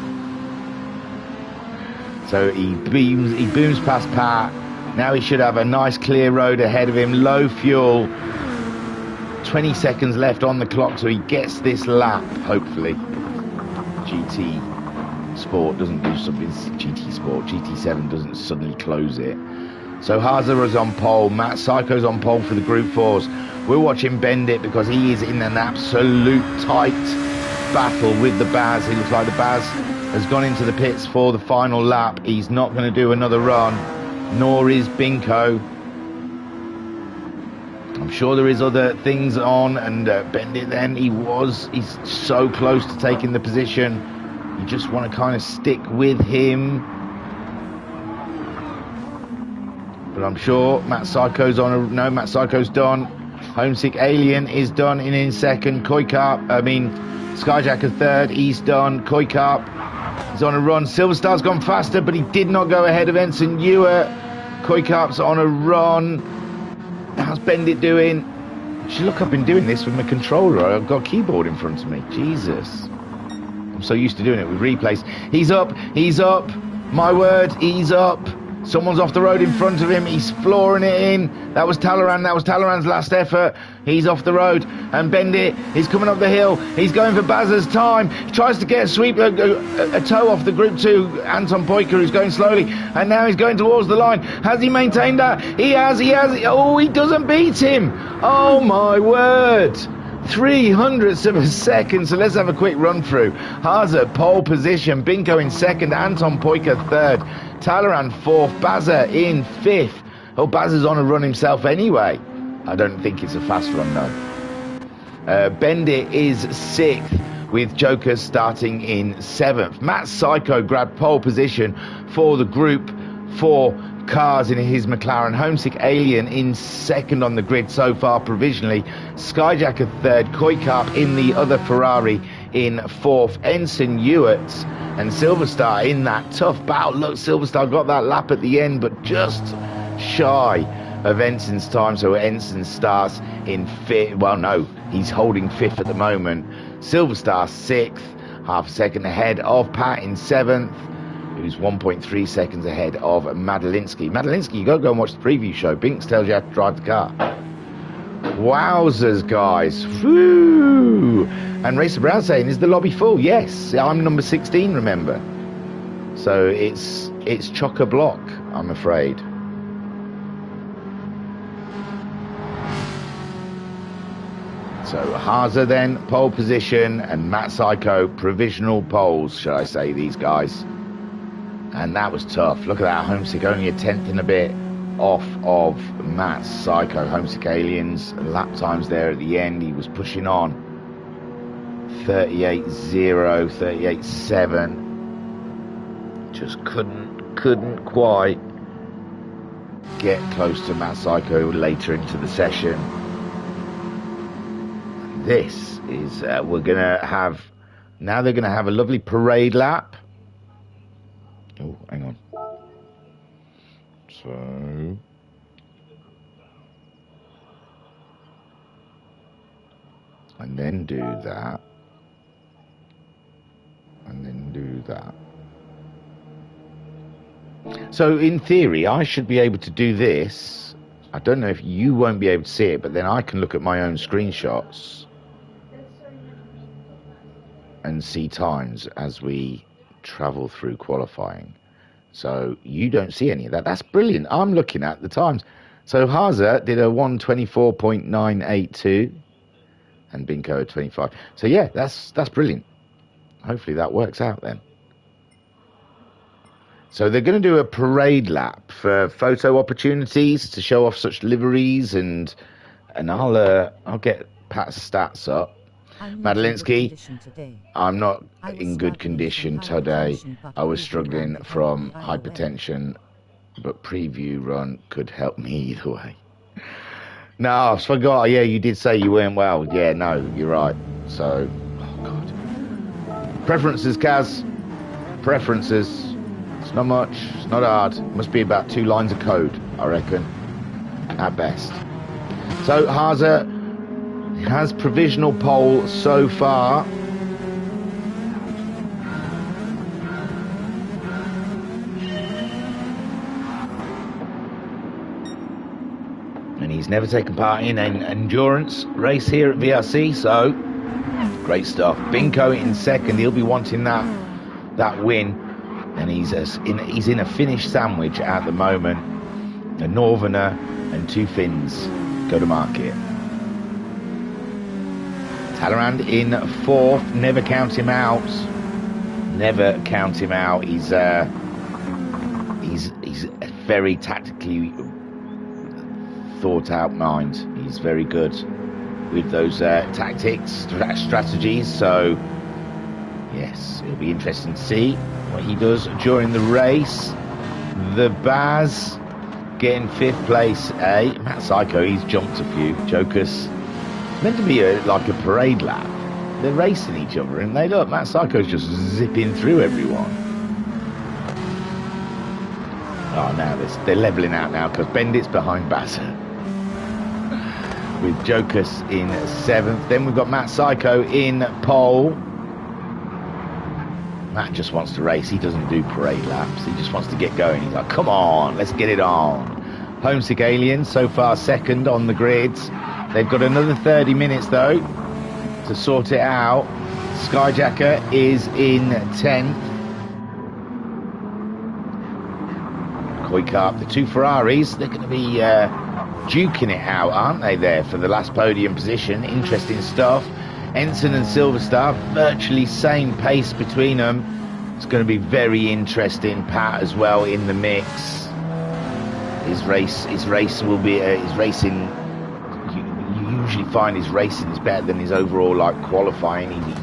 So he booms past Pat. Now he should have a nice clear road ahead of him. Low fuel. 20 seconds left on the clock, so he gets this lap, hopefully. GT Sport doesn't do something. GT Sport, GT7 doesn't suddenly close it. So Haza is on pole. Matt Psycho's on pole for the Group 4s. We're watching Bendit because he is in an absolute tight battle with the Baz. He looks like the Baz has gone into the pits for the final lap. He's not going to do another run, nor is Binko. I'm sure there is other things on, and Bendit then, he's so close to taking the position. You just want to kind of stick with him. But I'm sure Matt Psycho's on no, Matt Psycho's done. Homesick Alien is done in second. Skyjacker third, he's done. Koikarp is on a run. Silverstar's gone faster, but he did not go ahead of Ensign Ewart. Koikarp's on a run. How's Bendit doing? Look, I've been doing this with my controller. I've got a keyboard in front of me. Jesus. I'm so used to doing it with replays. He's up. My word, he's up. Someone's off the road in front of him. He's flooring it in. That was Talleyrand. That was Talleyrand's last effort. He's off the road. And Bendit is coming up the hill. He's going for Bazza's time. He tries to get a sweep, a toe off the Group 2. Anton Poiker, who's going slowly. And now he's going towards the line. Has he maintained that? He has. Oh, he doesn't beat him. Oh, my word. 300ths of a second. So let's have a quick run through. Hazard, pole position. Binko in second. Anton Poiker third. Talleyrand fourth. Bazza in fifth. Oh, Bazza's on a run himself anyway. I don't think it's a fast run, though. Bendit is sixth, with Joker starting in seventh. Matt Psycho grabbed pole position for the Group 4 cars in his McLaren. Homesick Alien in second on the grid so far provisionally. Skyjacker third. Koikarp in the other Ferrari in fourth. Ensign Ewart and Silverstar in that tough battle. Look, Silverstar got that lap at the end, but just shy of Ensign's time. So Ensign starts in fifth. Well, no, he's holding fifth at the moment. Silverstar sixth, half a second ahead of Pat in seventh, who's 1.3 seconds ahead of Madalinsky. Madalinsky, you got to go and watch the preview show. Binks tells you how to drive the car. Wowzers, guys. Woo! And Racer Brown saying, is the lobby full? Yes, I'm number 16, remember. So it's chock-a-block, I'm afraid. So Haza then, pole position, and Matt Psycho, provisional poles, shall I say, these guys. And that was tough. Look at that, Homesick only a tenth and a bit off of Matt Psycho. Homesick Aliens, lap times there at the end, he was pushing on. 38.0, 38.7. Just couldn't quite get close to Matt Psycho later into the session. This is, we're going to have, now they're going to have a lovely parade lap. Oh, hang on. So, and then do that. And then do that. So in theory, I should be able to do this. I don't know if you won't be able to see it, but then I can look at my own screenshots and see times as we travel through qualifying. So you don't see any of that. That's brilliant. I'm looking at the times. So Haza did a 1:24.982 and Binko a 25. So yeah, that's brilliant. Hopefully that works out then. So they're going to do a parade lap for photo opportunities to show off such liveries, and I'll get Pat's stats up. Madalinsky, I'm not in good condition today. I was struggling from hypertension, but preview run could help me either way. No, I forgot. Yeah, you did say you weren't well. Yeah, no, you're right. So, oh God. Preferences, Kaz. Preferences. It's not much. It's not hard. Must be about 2 lines of code, I reckon, at best. So, Haza has provisional pole so far. And he's never taken part in an endurance race here at VRC, so great stuff. Binko in second, he'll be wanting that win, and he's in a Finnish sandwich at the moment. A Northerner and 2 Finns go to market. Talleyrand in fourth. Never count him out. Never count him out. He's a very tactically thought out mind. He's very good with those tactics, strategies. So yes, it'll be interesting to see what he does during the race. The Baz getting 5th place. Matt Psycho, he's jumped a few. Joker's meant to be like a parade lap. They're racing each other, and they look, Matt Psycho's just zipping through everyone. Oh, now they're levelling out now because Bendit's behind Bazza with Jokus in 7th. Then we've got Matt Psycho in pole. Matt just wants to race. He doesn't do parade laps. He just wants to get going. He's like, come on, let's get it on. Homesick Aliens, so far second on the grids. They've got another 30 minutes, though, to sort it out. Skyjacker is in 10th. Koi Carp, the two Ferraris, they're going to be duking it out, aren't they, there for the last podium position? Interesting stuff. Ensign and Silver Star, virtually same pace between them. It's going to be very interesting. Pat as well in the mix. His race will be his racing. You usually find his racing is better than his overall like qualifying. He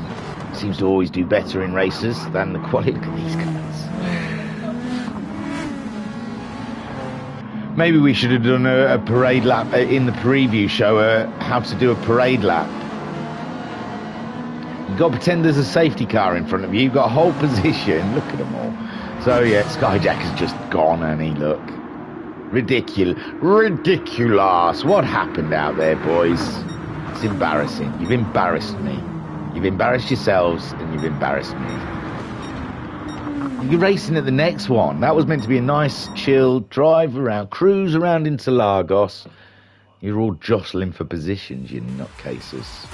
seems to always do better in races than the quality. Look at these guys. Maybe we should have done a parade lap in the preview show. How to do a parade lap. You've got to pretend there's a safety car in front of you. You've got a whole position. Look at them all. So, yeah, Skyjacker's just gone, and he look. Ridiculous. What happened out there, boys? It's embarrassing. You've embarrassed me. You've embarrassed yourselves, and you've embarrassed me. You're racing at the next one. That was meant to be a nice, chill drive around, cruise around Interlagos. You're all jostling for positions, you nutcases.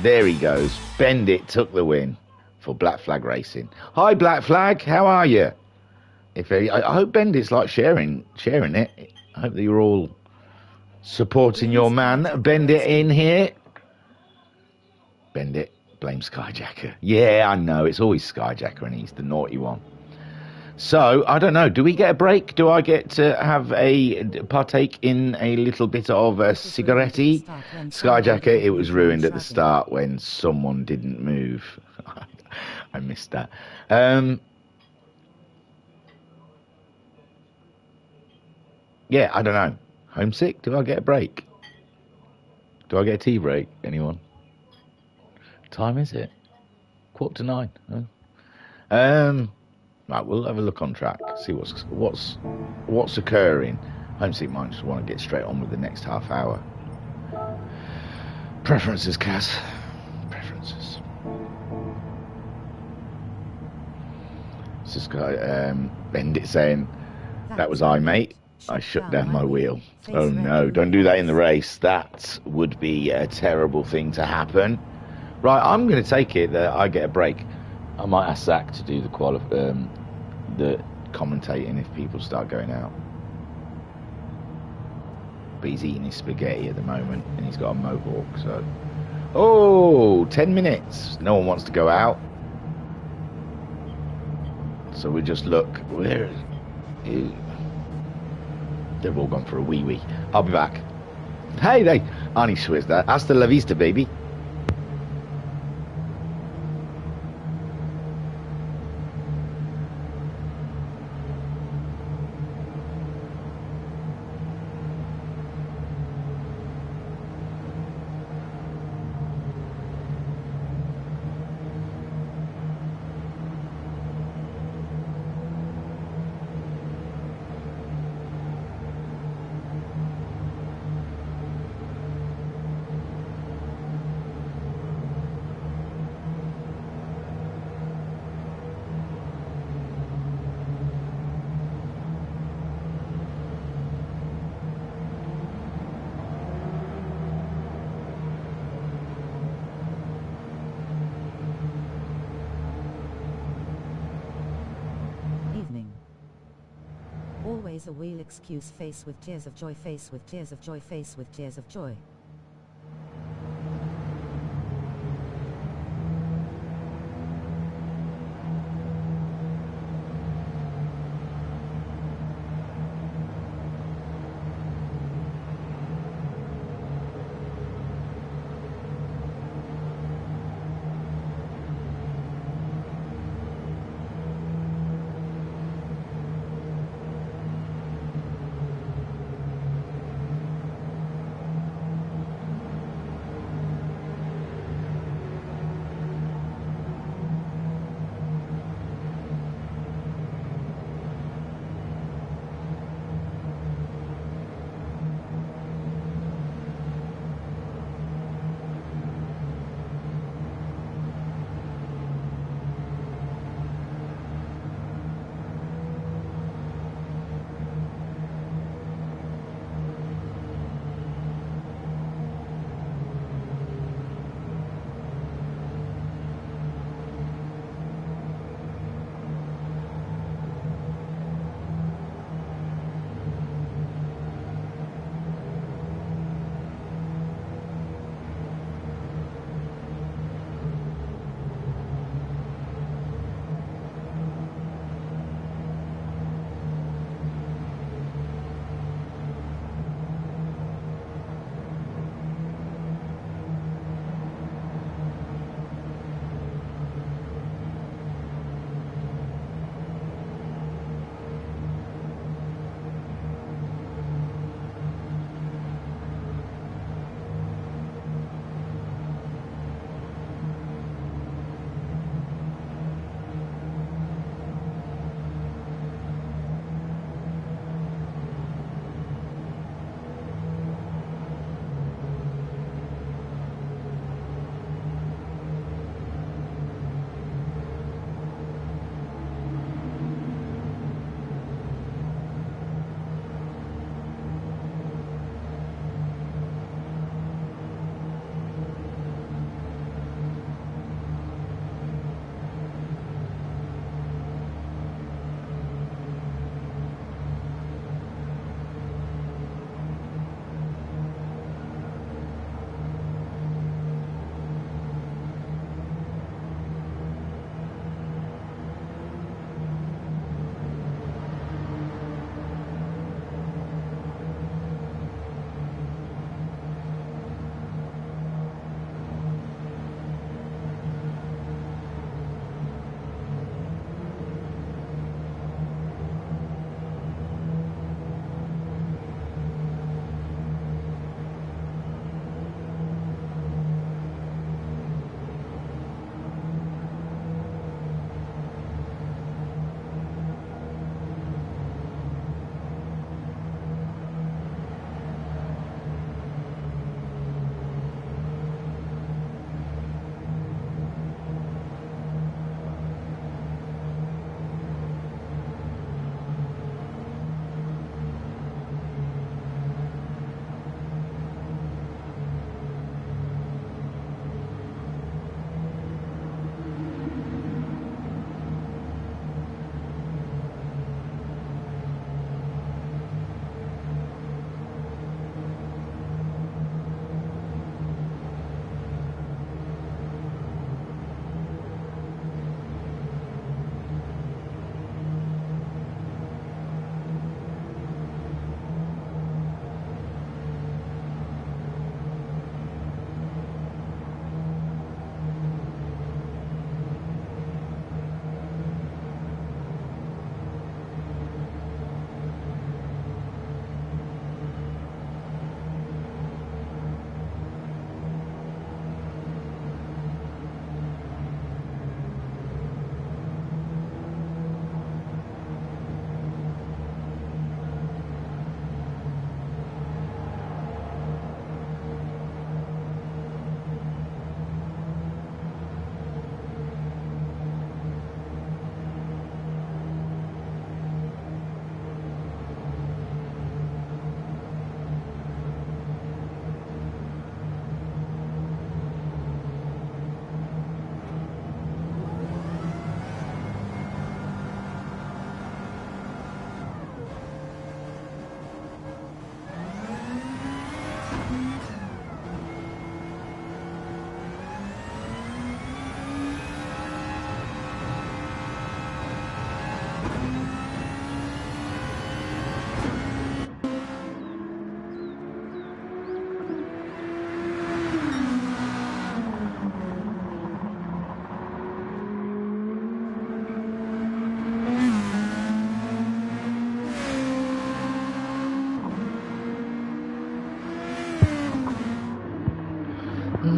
There he goes. Bendit took the win for Black Flag Racing. Hi, Black Flag. How are you? I hope Bendit's like sharing it. I hope that you're all supporting your man. Bendit in here. Bendit blames Skyjacker. Yeah, I know. It's always Skyjacker, and he's the naughty one. So, I don't know. Do we get a break? Do I get to have partake in a little bit of a cigarette? Skyjacker, it was ruined at the start when someone didn't move. I missed that. Yeah, I don't know. Homesick? Do I get a break? Do I get a tea break? Anyone? Time is it? 8:45. Huh? Right, we'll have a look on track, see what's occurring. Homesick might just want to get straight on with the next half hour. Preferences, Cass. Preferences. This guy, Bendit saying, that was I, mate. I shut down my wheel. Oh no, don't do that in the race. That would be a terrible thing to happen. Right, I'm going to take it that I get a break. I might ask Zach to do the commentating if people start going out. But he's eating his spaghetti at the moment, and he's got a mohawk, so... Oh, 10 minutes. No one wants to go out. So we just look. Where is... They've all gone for a wee-wee. I'll be back. Hey, they... Arnie Swiss that. Hasta la vista, baby. Always a wheel excuse, face with tears of joy, face with tears of joy, face with tears of joy.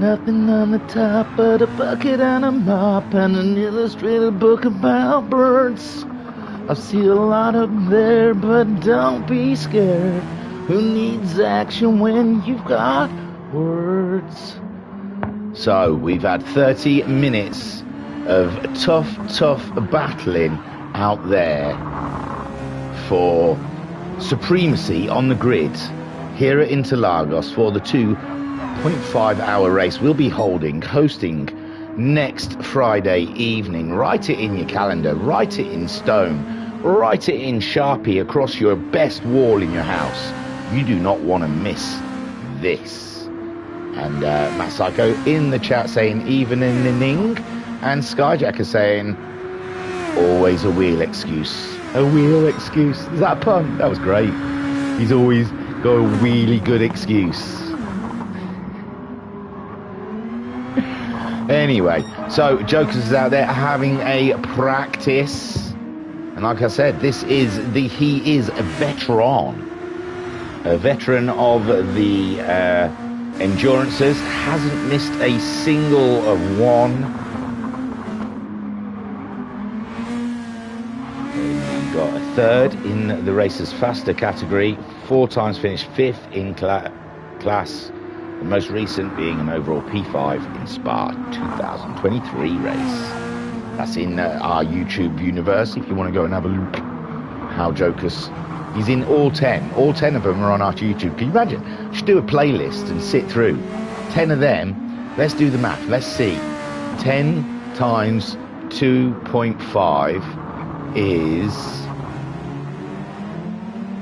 Nothing on the top but a bucket and a mop and an illustrated book about birds. I see a lot up there, but don't be scared. Who needs action when you've got words? So, we've had 30 minutes of tough battling out there for supremacy on the grid here at Interlagos for the 2.5-hour race we'll be hosting next Friday evening. Write it in your calendar, write it in stone, write it in Sharpie across your best wall in your house. You do not want to miss this. And Matt Psycho in the chat saying evening, and Skyjacker saying always a wheel excuse. A wheel excuse. Is that a pun? That was great. He's always got a really good excuse. Anyway, so Jokers is out there having a practice. And like I said, he is a veteran. A veteran of the endurances. Hasn't missed a single of one. Got a third in the race's faster category, 4 times finished 5th in class, the most recent being an overall P5 in Spa 2023 race. That's in our YouTube universe if you want to go and have a look. How Jokers, he's in all 10 of them are on our YouTube. Can you imagine? Just do a playlist and sit through 10 of them. Let's do the math, let's see. 10 times 2.5 is...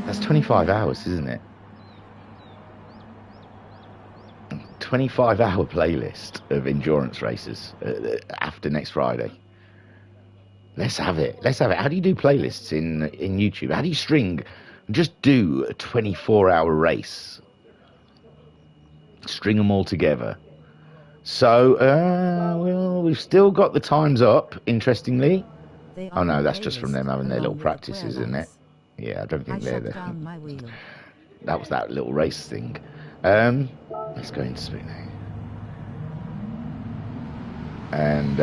that's 25 hours, isn't it? 25-hour playlist of endurance races after next Friday. Let's have it. How do you do playlists in YouTube? How do you just do a 24-hour race? String them all together. So, well, we've still got the times up, interestingly. Oh no, that's just from them having their little practices, isn't it? Yeah, I don't think they're there. That was that little race thing. Let's go into speed now. And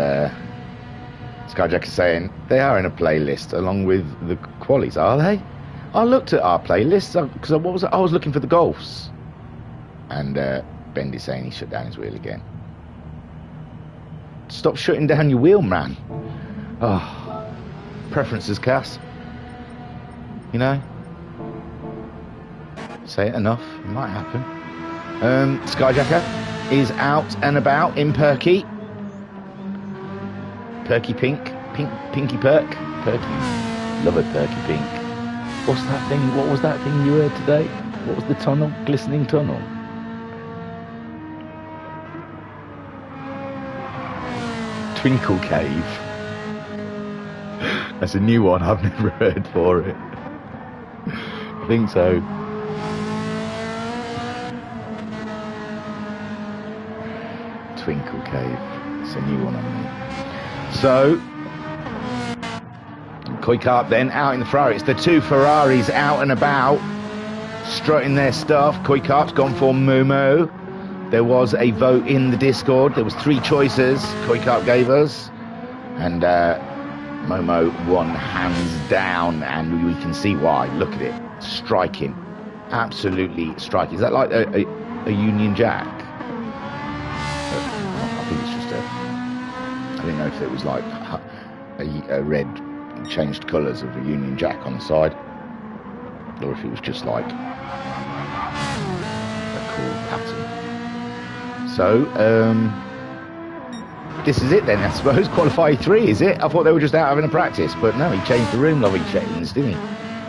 Skyjack is saying they are in a playlist along with the qualies, are they? I looked at our playlist because I was looking for the golfs. And Bendy's saying he shut down his wheel again. Stop shutting down your wheel, man. Oh. Preferences, Cass. You know, say it enough, it might happen. Skyjacker is out and about in Perky Pink, Pinky Perk, love a Perky Pink. What's that thing? What was that thing you heard today? What was the tunnel? Glistening tunnel. Twinkle Cave. That's a new one, I've never heard for it. I think so. Twinkle Cave. It's a new one on me. So, Koi Carp then out in the Ferrari. It's the 2 Ferraris out and about, strutting their stuff. Koi Carp's gone for Momo. There was a vote in the Discord. There was 3 choices Koi Carp gave us. And Momo won hands down, and we can see why. Look at it, striking, absolutely striking. Is that like a Union Jack? I think it's just I didn't know if it was like a red changed colours of a Union Jack on the side, or if it was just like a cool pattern. So, this is it then, I suppose. Qualify 3, is it? I thought they were just out having a practice, but no, he changed the room lovely settings, didn't he?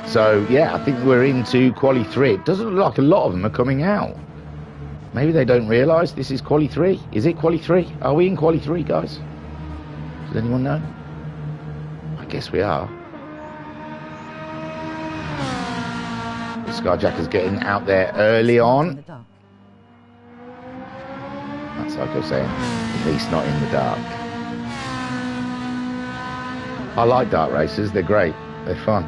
So, yeah, I think we're into Quali 3. It doesn't look like a lot of them are coming out. Maybe they don't realise this is Quali 3. Is it Quali 3? Are we in Quali 3, guys? Does anyone know? I guess we are. The Skyjacker's getting out there early on. That's Psycho saying, at least not in the dark. I like dark races, they're great, they're fun.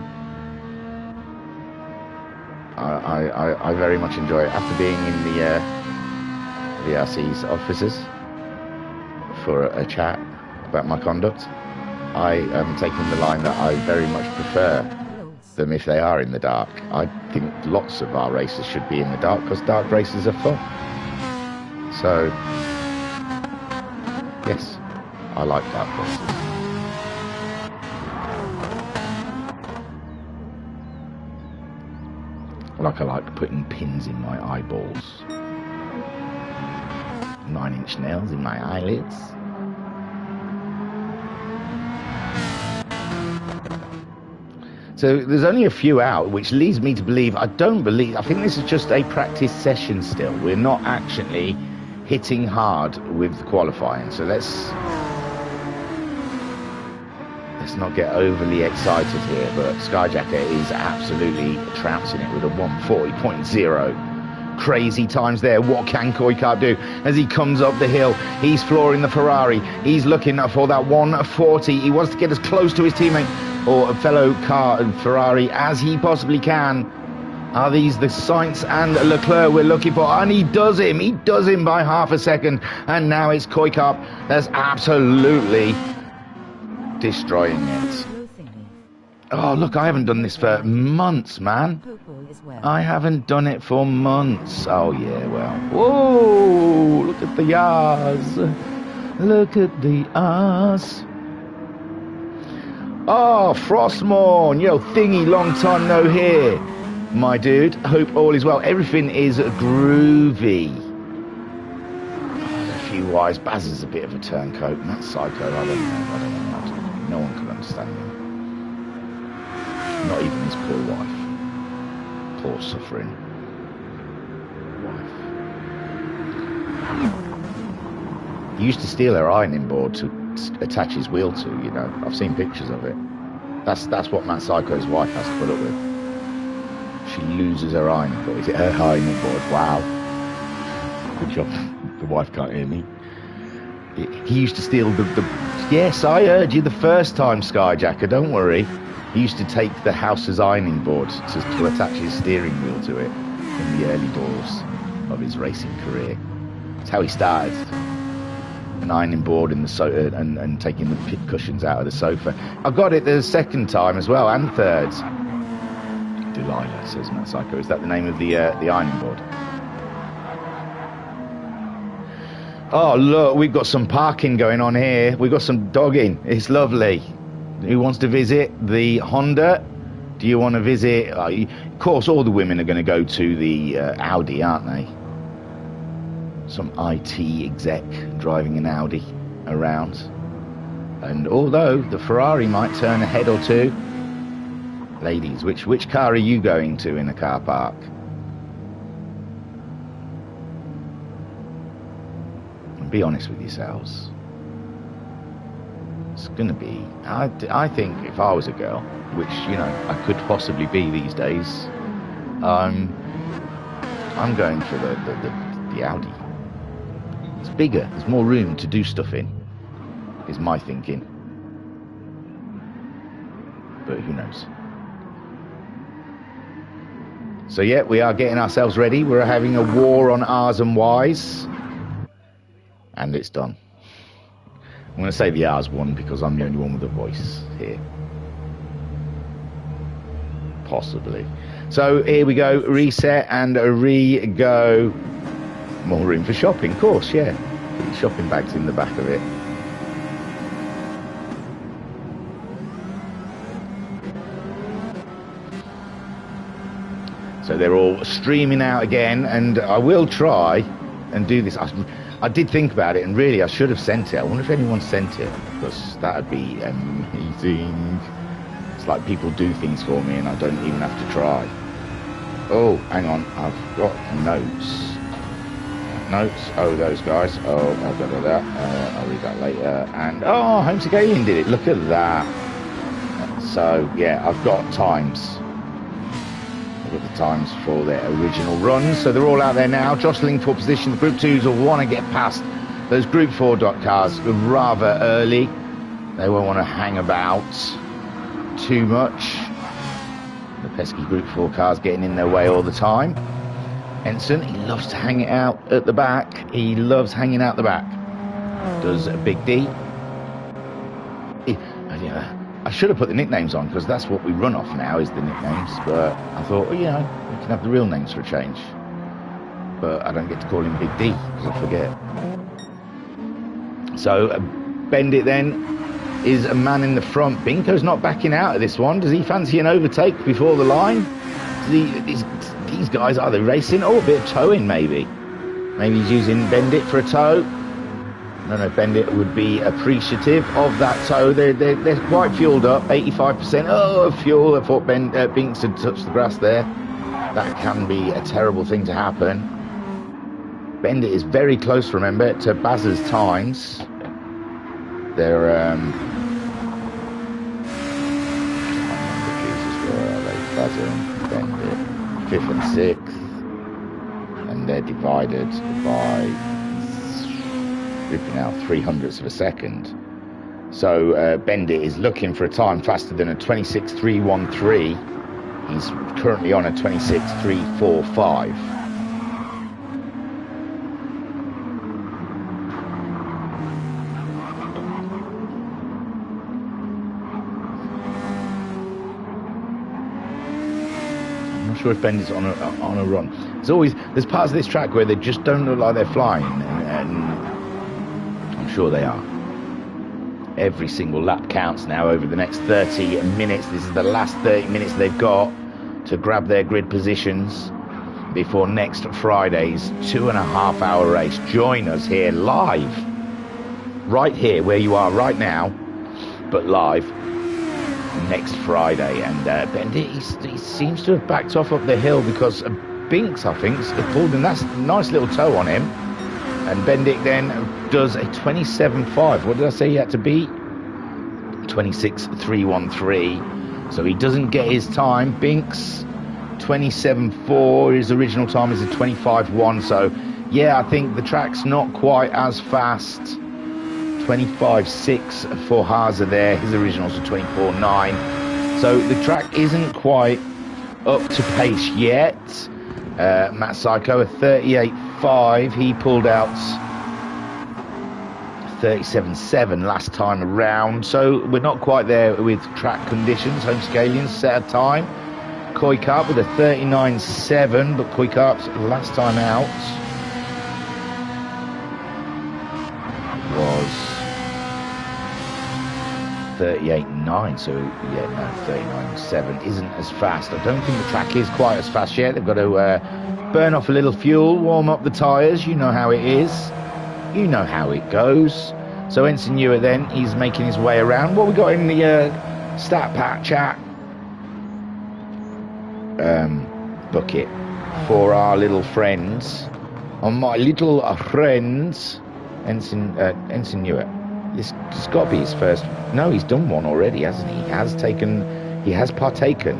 I very much enjoy it after being in the VRC's offices. for a chat about my conduct. I am taking the line that I very much prefer them if they are in the dark. I think lots of our races should be in the dark because dark races are fun. So, yes, I like dark races. I like putting pins in my eyeballs. 9-inch nails in my eyelids. So there's only a few out, which leads me to believe, I think this is just a practice session still. We're not actually hitting hard with the qualifying. So let's not get overly excited here, but Skyjacker is absolutely trouncing it with a 140.0. Crazy times there. What can Koikart do as he comes up the hill? He's flooring the Ferrari. He's looking for that 140. He wants to get as close to his teammate or a fellow car and Ferrari as he possibly can. Are these the Sainz and Leclerc we're looking for? And he does him. He does him by half a second. And now it's Koikart that's absolutely destroying it. Oh, look, I haven't done this for months, man. I haven't done it for months. Oh, yeah, well. Whoa, look at the R's. Look at the R's. Oh, Frostmorn, yo, Thingy, long time no hear, my dude. Hope all is well. Everything is groovy. Oh, a few wise. Baz is a bit of a turncoat, and that's Psycho. I don't know. No one can understand him. Not even his poor wife. Poor suffering wife. He used to steal her ironing board to attach his wheel to, you know. I've seen pictures of it. That's what Matt Psycho's wife has to put up with. She loses her ironing board. Is it her ironing board? Wow. Good job. The wife can't hear me. He used to steal the... Yes, I heard you the first time, Skyjacker, don't worry. He used to take the house's ironing board to attach his steering wheel to it in the early doors of his racing career. That's how he started. An ironing board in the sofa and taking the pit cushions out of the sofa. I got it the second time as well, and third. Delilah, says Matt Psycho. Is that the name of the ironing board? Oh, look, we've got some parking going on here. We've got some dogging. It's lovely. Who wants to visit the Honda? Do you want to visit? Of course, all the women are going to go to the Audi, aren't they? Some IT exec driving an Audi around. And although the Ferrari might turn a head or two, ladies, which car are you going to in a car park? And be honest with yourselves. It's going to be... I think if I was a girl, which, you know, I could possibly be these days, I'm going for the Audi. It's bigger. There's more room to do stuff in, is my thinking. But who knows? So yeah, we are getting ourselves ready. We're having a war on R's and Y's. And it's done. I'm going to say the R's won because I'm the only one with a voice here. Possibly. So here we go. Reset and re-go. More room for shopping, of course, yeah. Put your shopping bags in the back of it. So they're all streaming out again, and I will try and do this. I did think about it, and really I should have sent it. I wonder if anyone sent it, because that would be amazing. It's like people do things for me and I don't even have to try. Oh, hang on, I've got notes. Oh, those guys. Oh, I've got that. I'll read that later. And oh, Homesick Alien did it. Look at that. So yeah, I've got times. I've got the times for their original runs. So they're all out there now, jostling for position. The Group 2s will want to get past those Group 4 dot cars rather early. They won't want to hang about too much. The pesky Group 4 cars getting in their way all the time. Ensign, he loves to hang it out at the back. He loves hanging out the back. does Big D. I should have put the nicknames on because that's what we run off now is the nicknames. But I thought, we can have the real names for a change. But I don't get to call him Big D because I forget. So Bendit then is a man in the front. Binko's not backing out of this one. Does he fancy an overtake before the line? These guys, are they racing? Oh, a bit of towing maybe. Maybe he's using Bendit for a tow. I don't know if Bendit would be appreciative of that tow. They're quite fueled up, 85%. Oh, fuel. I thought Binks had touched the grass there. That can be a terrible thing to happen. Bendit is very close, remember, to Baz's times. They're Baz and Bendit, 5th and 6th, and they're divided by ripping out 300ths of a second. So Bendit is looking for a time faster than a 26.313. He's currently on a 26.345. Sure if Bendit's on a run. There's parts of this track where they just don't look like they're flying, and I'm sure they are. Every single lap counts now over the next 30 minutes. This is the last 30 minutes they've got to grab their grid positions before next Friday's 2.5 hour race. Join us here live, right here where you are right now, but live next Friday. And Bendit, he seems to have backed off up the hill because Binks, I think, pulled a nice little toe on him. And Bendit then does a 27.5. What did I say he had to beat? 26.313. So he doesn't get his time. Binks, 27.4. His original time is a 25.1. So, yeah, I think the track's not quite as fast. 25.6 for Haza there. His originals are 24.9. So the track isn't quite up to pace yet. Matt Psycho, a 38.5. He pulled out 37.7 last time around. So we're not quite there with track conditions. Home Scalians set a time. Koi Carp with a 39.7, but Koi Carp's last time out was 38.9, so yeah, no, 39.7 isn't as fast. I don't think the track is quite as fast yet. They've got to burn off a little fuel, warm up the tyres. You know how it is. You know how it goes. So Ensign Ewer then, he's making his way around. What we got in the stat pack chat bucket for our little friends. On my little friends, Ensign Ewer. This has got to be his first. No, he's done one already, hasn't he? He has partaken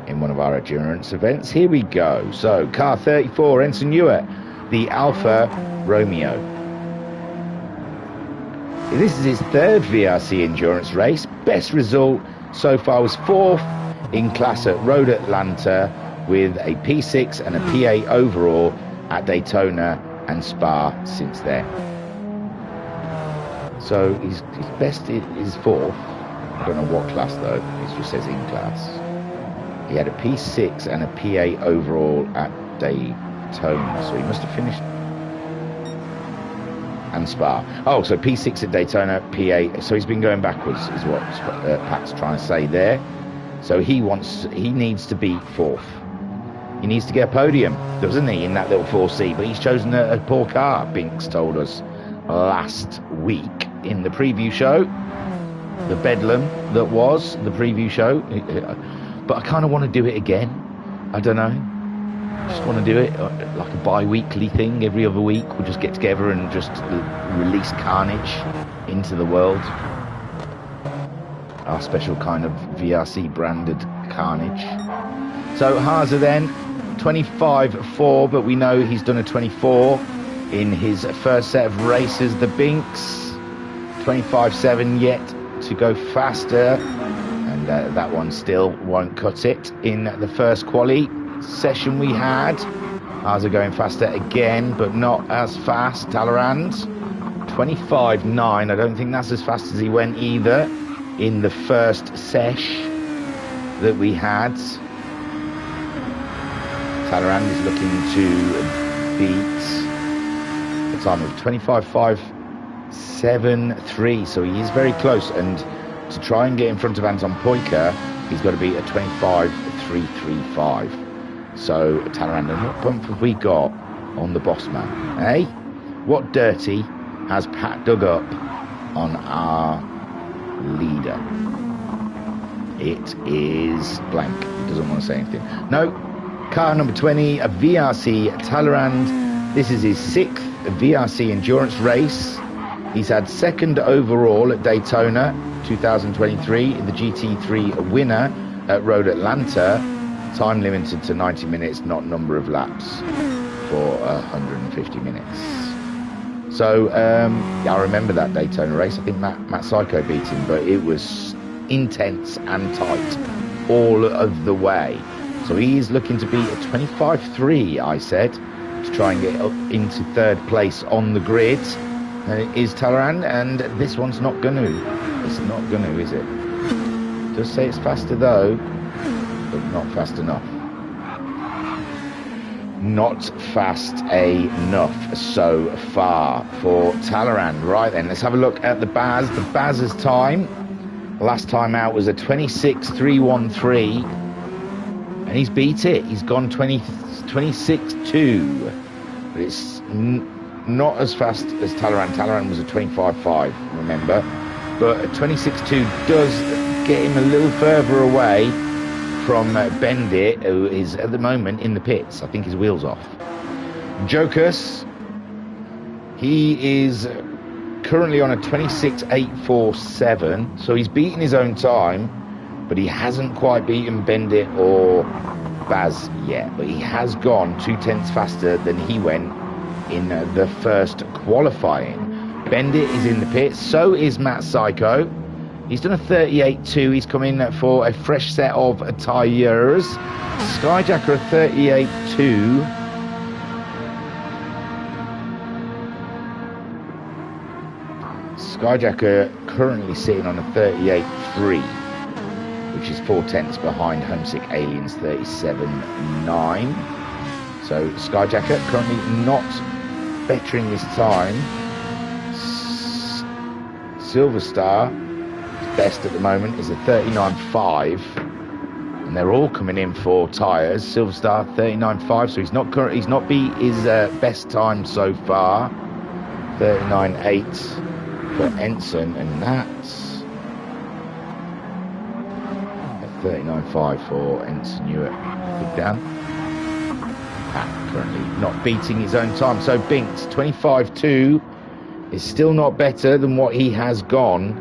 in one of our endurance events. Here we go. So, car 34, Ensign Ewer, the Alfa Romeo. This is his third VRC endurance race. Best result so far was 4th in class at Road Atlanta with a P6 and a PA overall at Daytona and Spa since then. So his best is 4th. I don't know what class though. It just says in class. He had a P6 and a PA overall at Daytona. So he must have finished. And Spa. Oh, so P6 at Daytona, PA. So he's been going backwards, is what Pat's trying to say there. So he needs to beat 4th. He needs to get a podium, doesn't he, in that little 4C? But he's chosen a poor car, Binks told us last week in the preview show. The bedlam that was the preview show. But I kind of want to do it again. I don't know. I just want to do it like a bi-weekly thing. Every other week we'll just get together and just release carnage into the world. Our special kind of VRC branded carnage. So Haza then, 25.4, but we know he's done a 24 in his first set of races. The Binks, 25.7 yet to go faster, and that one still won't cut it. In the first quali session we had, Haza going faster again, but not as fast. Talleyrand, 25.9. I don't think that's as fast as he went either in the first sesh that we had. Talleyrand is looking to beat the time of 25.573, so he is very close, and to try and get in front of Anton Poika, he's got to beat a 25.335. So Talleyrand, and what bump have we got on the boss man, eh? What dirty has Pat dug up on our leader? It is blank. He doesn't want to say anything. No. Car number 20, a VRC Talleyrand. This is his 6th VRC endurance race. He's had 2nd overall at Daytona 2023, the GT3 winner at Road Atlanta. Time limited to 90 minutes, not number of laps, for 150 minutes. So, yeah, I remember that Daytona race. I think Matt Psycho beat him, but it was intense and tight all of the way. So he's looking to beat a 25.3, I said, to try and get up into 3rd place on the grid. Is Talleyrand, and this one's not going to. It's not going to, is it? It does say it's faster though, but not fast enough. Not fast enough so far for Talleyrand. Right then, let's have a look at the Baz. The Baz's time, last time out, was a 26.313. And he's beat it. He's gone 26.2. But it's not as fast as Talleyrand. Talleyrand was a 25.5, remember. But a 26.2 does get him a little further away from Bendit, who is at the moment in the pits. I think his wheel's off. Jokus, he is currently on a 26.847. So he's beaten his own time, but he hasn't quite beaten Bendit or Baz yet. But he has gone 0.2 faster than he went in the first qualifying. Bendit is in the pits, so is Matt Psycho. He's done a 38.2. He's come in for a fresh set of tyres. Skyjacker a 38.2. Skyjacker currently sitting on a 38.3. which is 0.4 behind Homesick Aliens 37.9. So Skyjacker currently not bettering this time. Silver Star, best at the moment, is a 39.5, and they're all coming in for tyres. Silver Star 39.5, so he's not beat his best time so far. 39.8 for Ensign, and that's 39.5 for Ensign Newark. Big Dan. Pat currently not beating his own time. So Binks 25.2 is still not better than what he has gone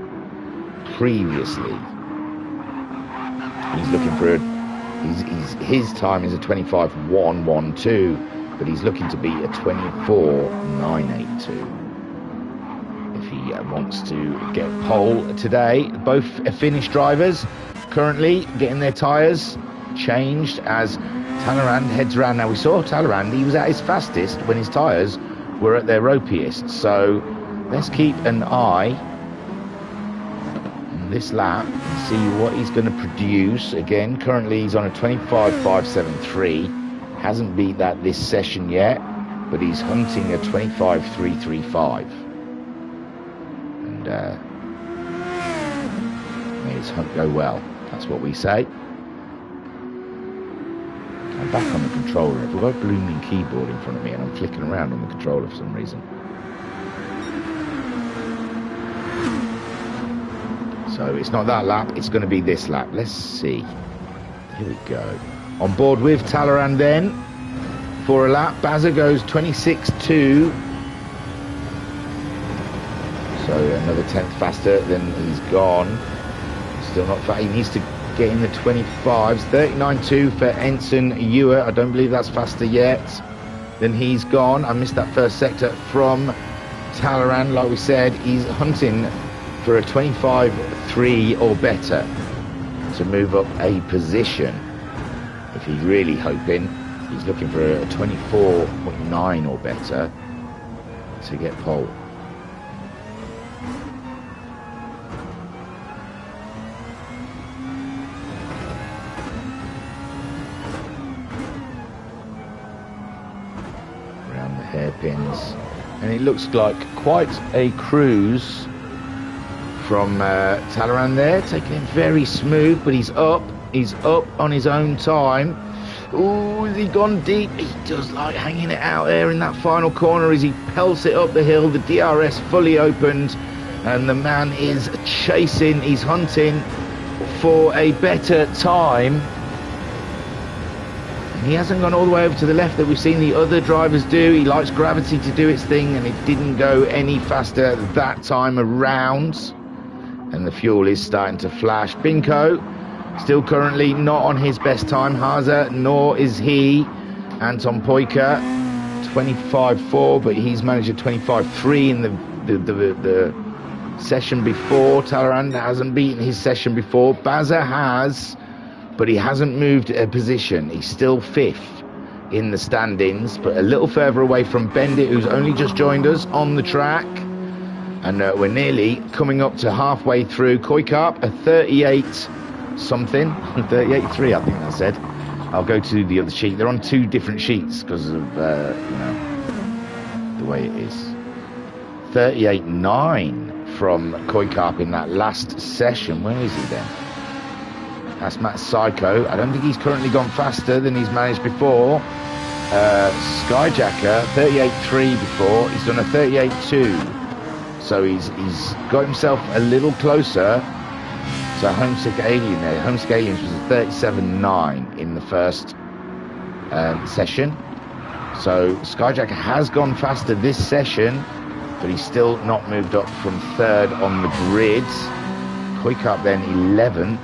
previously. He's looking for his time is a 25.112, but he's looking to beat a 24.982 if he wants to get pole today. Both Finnish drivers currently getting their tyres changed as Talleyrand heads around. Now we saw Talleyrand, he was at his fastest when his tyres were at their ropiest, so let's keep an eye on this lap and see what he's going to produce. Again, currently he's on a 25.573, hasn't beat that this session yet, but he's hunting a 25.335, and may his hunt go well. That's what we say. I'm back on the controller. I've got a blooming keyboard in front of me and I'm flicking around on the controller for some reason. So it's not that lap, it's going to be this lap. Let's see. Here we go. On board with Talleyrand then for a lap. Bazza goes 26.2. So another 10th faster than he's gone. Still not fast. He needs to get in the 25s. 39.2 for Ensign Ewer. I don't believe that's faster yet than he's gone. I missed that first sector from Talleyrand. Like we said, he's hunting for a 25.3 or better to move up a position. If he's really hoping, he's looking for a 24.9 or better to get pole. hairpins. And it looks like quite a cruise from Talleyrand there, taking it very smooth, but he's up on his own time. Ooh, has he gone deep? He does like hanging it out there in that final corner as he pelts it up the hill. The DRS fully opened, and the man is chasing, he's hunting for a better time. He hasn't gone all the way over to the left that we've seen the other drivers do. He likes gravity to do its thing, and it didn't go any faster that time around. And the fuel is starting to flash. Binko still currently not on his best time. Haza, nor is he. Anton Poika, 25.4, but he's managed a 25.3 in the session before. Talleyrand hasn't beaten his session before. Baza has, but he hasn't moved a position. He's still 5th in the standings, but a little further away from Bendit, who's only just joined us on the track. And we're nearly coming up to halfway through. Koikarp, a 38 something, 38.3 I think I said. I'll go to the other sheet. They're on 2 different sheets because of the way it is. 38.9 from Koikarp in that last session. Where is he then? That's Matt Psycho. I don't think he's currently gone faster than he's managed before. Skyjacker, 38.3 before. He's done a 38.2. So he's got himself a little closer to Homesick Alien there. Homesick Aliens was a 37.9 in the first session. So Skyjacker has gone faster this session, but he's still not moved up from 3rd on the grid. Koikarp then 11th,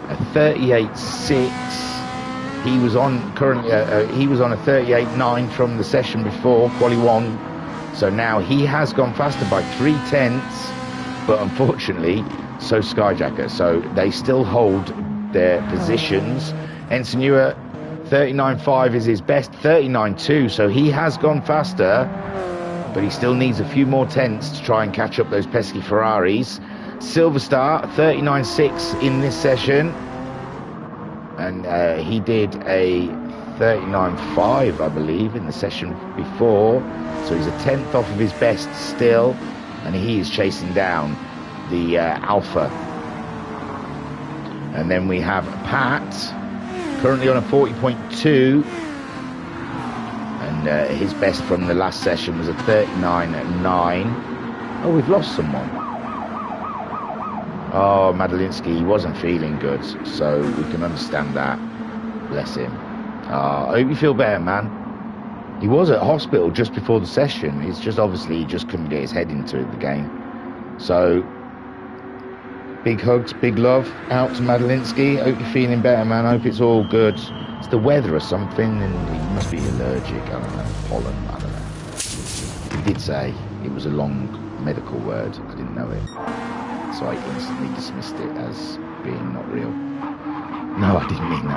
a 38.6. He was on currently. He was on a 38.9 from the session before, quali 1. So now he has gone faster by 0.3, but unfortunately, so Skyjacker. So they still hold their positions. Ensenua, 39.5 is his best, 39.2. So he has gone faster, but he still needs a few more tenths to try and catch up those pesky Ferraris. Silverstar, 39.6 in this session. And he did a 39.5, I believe, in the session before. So he's a 10th off of his best still, and he is chasing down the Alpha. And then we have Pat, currently on a 40.2, and his best from the last session was a 39.9. Oh, we've lost someone. Oh, Madalinsky, he wasn't feeling good, so we can understand that. Bless him. I hope you feel better, man. He was at hospital just before the session. It's just obviously he just couldn't get his head into the game. So, big hugs, big love out to Madalinsky. Hope you're feeling better, man. Hope it's all good. It's the weather or something, and he must be allergic. I don't know. Pollen, I don't know. He did say it was a long medical word. I didn't know it. So I instantly dismissed it as being not real. No, I didn't mean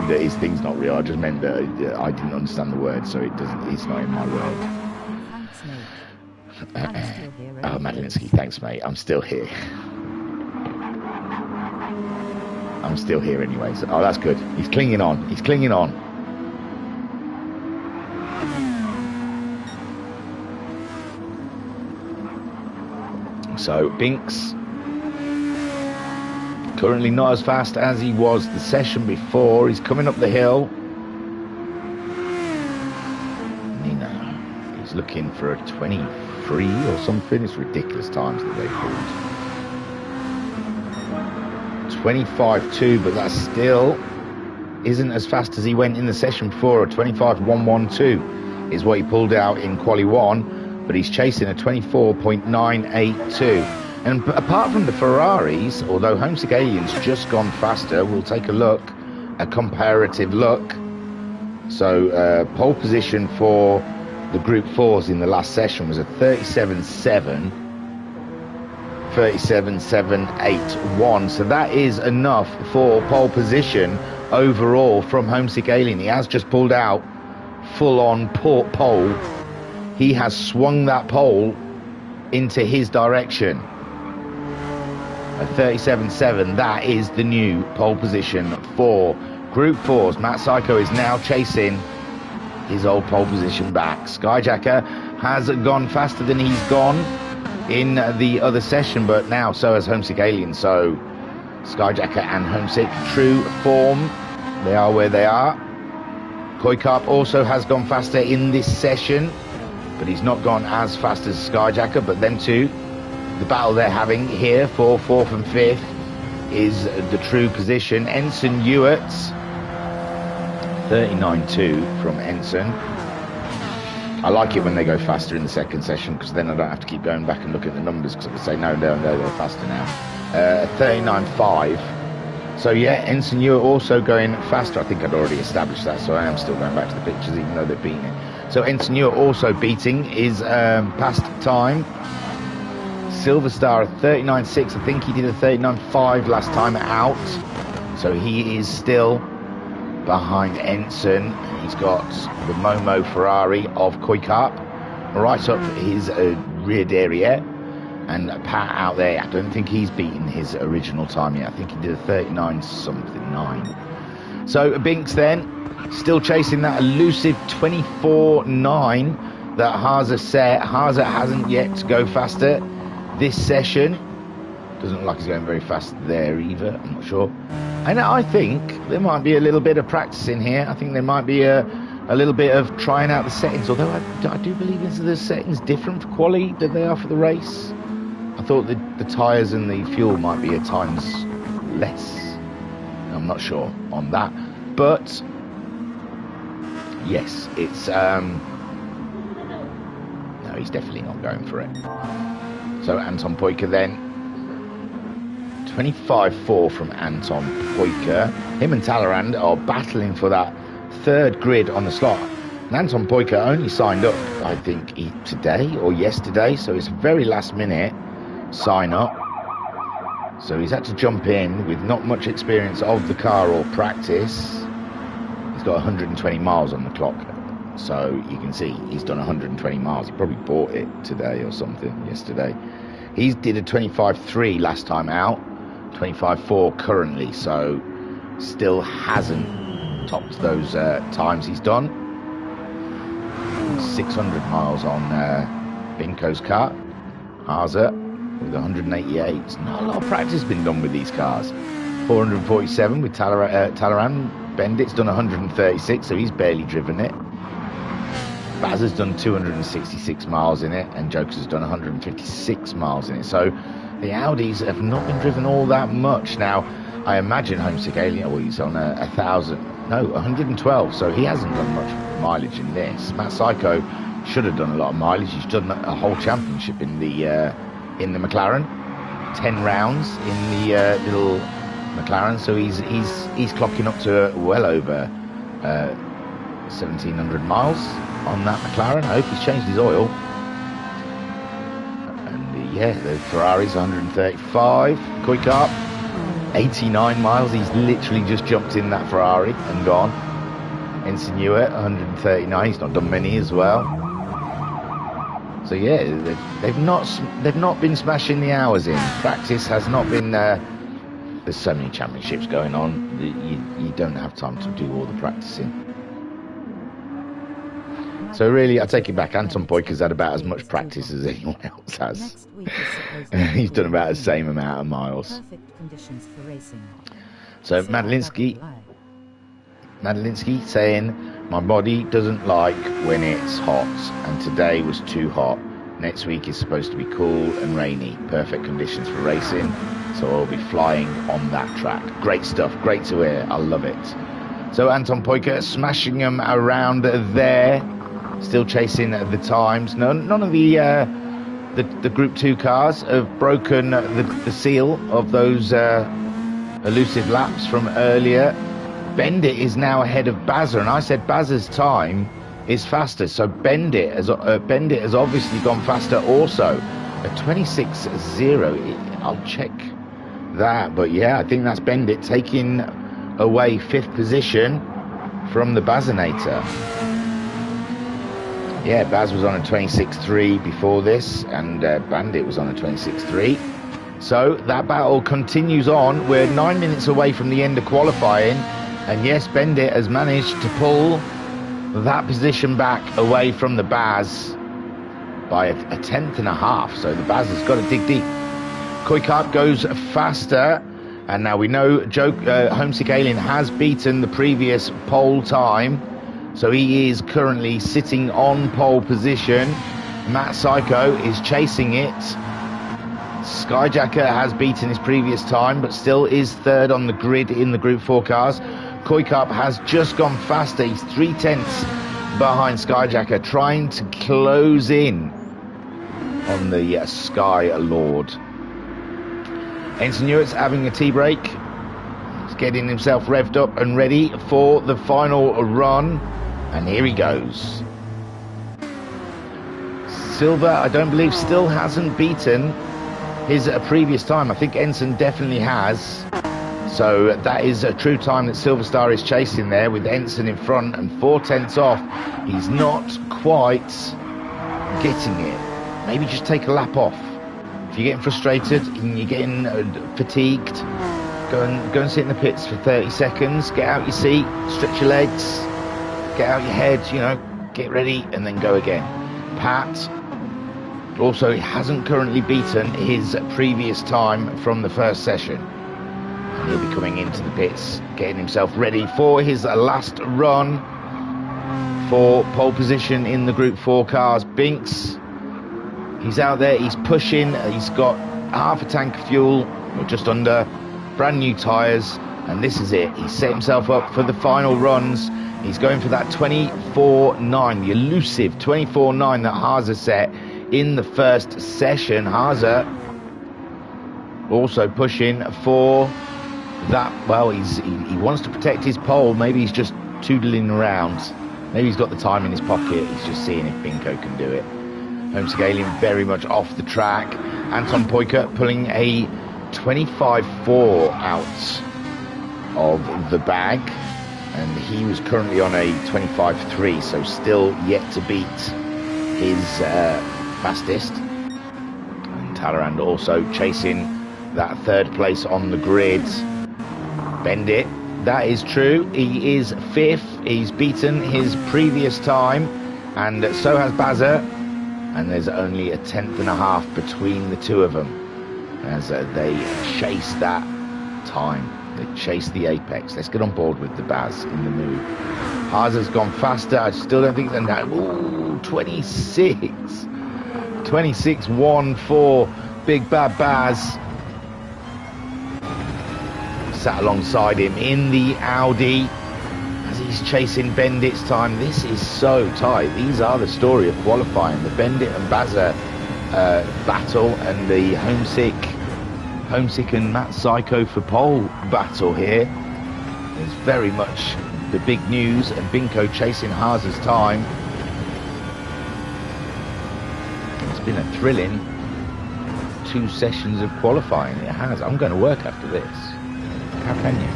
that his thing's not real. I just meant that I didn't understand the word, so it's not in my word. Thanks, mate. I'm still here. Oh, Madalinsky, thanks, mate. I'm still here. I'm still here anyway. So, oh, that's good. He's clinging on. He's clinging on. So, Binks, currently not as fast as he was the session before. He's coming up the hill. Nina, he's looking for a 23 or something. It's ridiculous times that they pulled. 25.2, but that still isn't as fast as he went in the session before. A 25.112 is what he pulled out in quali 1, but he's chasing a 24.982. And apart from the Ferraris, although Homesick Alien's just gone faster, we'll take a look, a comparative look. So pole position for the Group 4s in the last session was a 37.7, 37.781. So that is enough for pole position overall from Homesick Alien. He has just pulled out full-on pole. He has swung that pole into his direction. A 37.7, that is the new pole position for Group 4s. Matt Psycho is now chasing his old pole position back. Skyjacker has gone faster than he's gone in the other session, but now so has Homesick Alien. So Skyjacker and Homesick, true form. They are where they are. Koi Carp also has gone faster in this session, but he's not gone as fast as Skyjacker. But them two, the battle they're having here for 4th and 5th is the true position. Ensign Ewart, 39.2 from Ensign. I like it when they go faster in the second session, because then I don't have to keep going back and looking at the numbers, because I can say no, they're faster now. 39.5. So yeah, Ensign Ewart also going faster. I think I'd already established that, so I am still going back to the pictures even though they've beaten it. So Ensign Ewart also beating his past time. Silver Star at 39.6. I think he did a 39.5 last time out. So he is still behind Ensign. He's got the Momo Ferrari of Koi Carp right up his rear derriere. And Pat out there, I don't think he's beaten his original time yet. I think he did a 39-something-9. So Binks then, still chasing that elusive 24.9 that Haza set. Haza hasn't yet to go faster this session. Doesn't look like he's going very fast there either, I'm not sure. And I think there might be a little bit of practice in here. I think there might be a little bit of trying out the settings, although I do believe the settings different for quali than they are for the race. I thought the tyres and the fuel might be at times less. I'm not sure on that. But, yes, it's... no, he's definitely not going for it. So Anton Poiker then. 25.4 from Anton Poiker. Him and Talleyrand are battling for that third grid on the slot. And Anton Poiker only signed up, I think, today or yesterday. So it's very last minute sign up, so he's had to jump in with not much experience of the car or practice. He's got 120 miles on the clock, so you can see he's done 120 miles. He probably bought it today or something yesterday. He did a 25.3 last time out, 25.4 currently, so still hasn't topped those times he's done. 600 miles on Binko's car. Haza with 188. Not a lot of practice been done with these cars. 447 with Talleyrand. Bendit's done 136, so he's barely driven it. Baz has done 266 miles in it, and Jokers has done 156 miles in it. So the Audis have not been driven all that much. Now, I imagine Homesick Alien, well, he's on 112, so he hasn't done much mileage in this. Matt Psycho should have done a lot of mileage. He's done a whole championship in the McLaren, 10 rounds in the little McLaren, so he's clocking up to well over 1,700 miles on that McLaren. I hope he's changed his oil. And yeah, the Ferrari's 135. Koi Carp, 89 miles. He's literally just jumped in that Ferrari and gone. Ensign Ewart, 139. He's not done many as well. So yeah, they've not been smashing the hours in. Practice has not been. There's so many championships going on. You don't have time to do all the practicing. So really, I take it back. Anton Poiker's had about as much practice as anyone else has. He's done about the same amount of miles. So Madelinsky saying, my body doesn't like when it's hot, and today was too hot. Next week is supposed to be cool and rainy. Perfect conditions for racing, so I'll be flying on that track. Great stuff, great to hear, I love it. So Anton Poiker smashing them around there, still chasing the times. None of the Group 2 cars have broken the seal of those elusive laps from earlier. Bendit is now ahead of Bazza, and I said Bazza's time is faster, so Bendit has obviously gone faster also. A 26.0, I'll check that, but yeah, I think that's Bendit taking away 5th position from the Bazinator. Yeah, Baz was on a 26.3 before this, and Bandit was on a 26.3. So that battle continues on. We're 9 minutes away from the end of qualifying. And yes, Bendit has managed to pull that position back away from the Baz by a tenth and a half. So the Baz has got to dig deep. Kuikarp goes faster. And now we know Homesick Alien has beaten the previous pole time. So he is currently sitting on pole position. Matt Psycho is chasing it. Skyjacker has beaten his previous time, but still is third on the grid in the Group 4 cars. Kuikarp has just gone faster. He's 3/10 behind Skyjacker, trying to close in on the Sky Lord. Ensign Hewitt's having a tea break. He's getting himself revved up and ready for the final run. And here he goes. Silver, I don't believe, still hasn't beaten his previous time. I think Ensign definitely has. So that is a true time that Silver Star is chasing there, with Ensign in front and 4/10 off. He's not quite getting it. Maybe just take a lap off. If you're getting frustrated and you're getting fatigued, go and sit in the pits for 30 seconds, get out your seat, stretch your legs, get out your head, you know, get ready, and then go again. Pat also hasn't currently beaten his previous time from the first session. And he'll be coming into the pits, getting himself ready for his last run for pole position in the Group 4 cars. Binks, he's out there, he's pushing, he's got half a tank of fuel, or just under, brand new tyres, and this is it. He's set himself up for the final runs. He's going for that 24.9, the elusive 24.9 that Haase set in the first session. Haase also pushing for that. Well, he wants to protect his pole. Maybe he's just tootling around. Maybe he's got the time in his pocket. He's just seeing if Binko can do it. Homesick Alien very much off the track. Anton Poiker pulling a 25.4 out of the bag, and he was currently on a 25.3, so still yet to beat his fastest. And Talleyrand also chasing that third place on the grid. Bendit, that is true, he is fifth. He's beaten his previous time, and so has Bazza, and there's only a tenth and a half between the two of them as they chase that time. They chase the apex. Let's get on board with the Baz in the move. Haase's gone faster. I still don't think they're now. Ooh, 26.14. Big Bad Baz sat alongside him in the Audi as he's chasing Bendit's time. This is so tight. These are the story of qualifying. The Bendit and Bazza battle, and the Homesick and Matt Psycho for pole battle here is very much the big news, and Binko chasing Haase's time. It's been a thrilling 2 sessions of qualifying. It has. I'm going to work after this. How can you?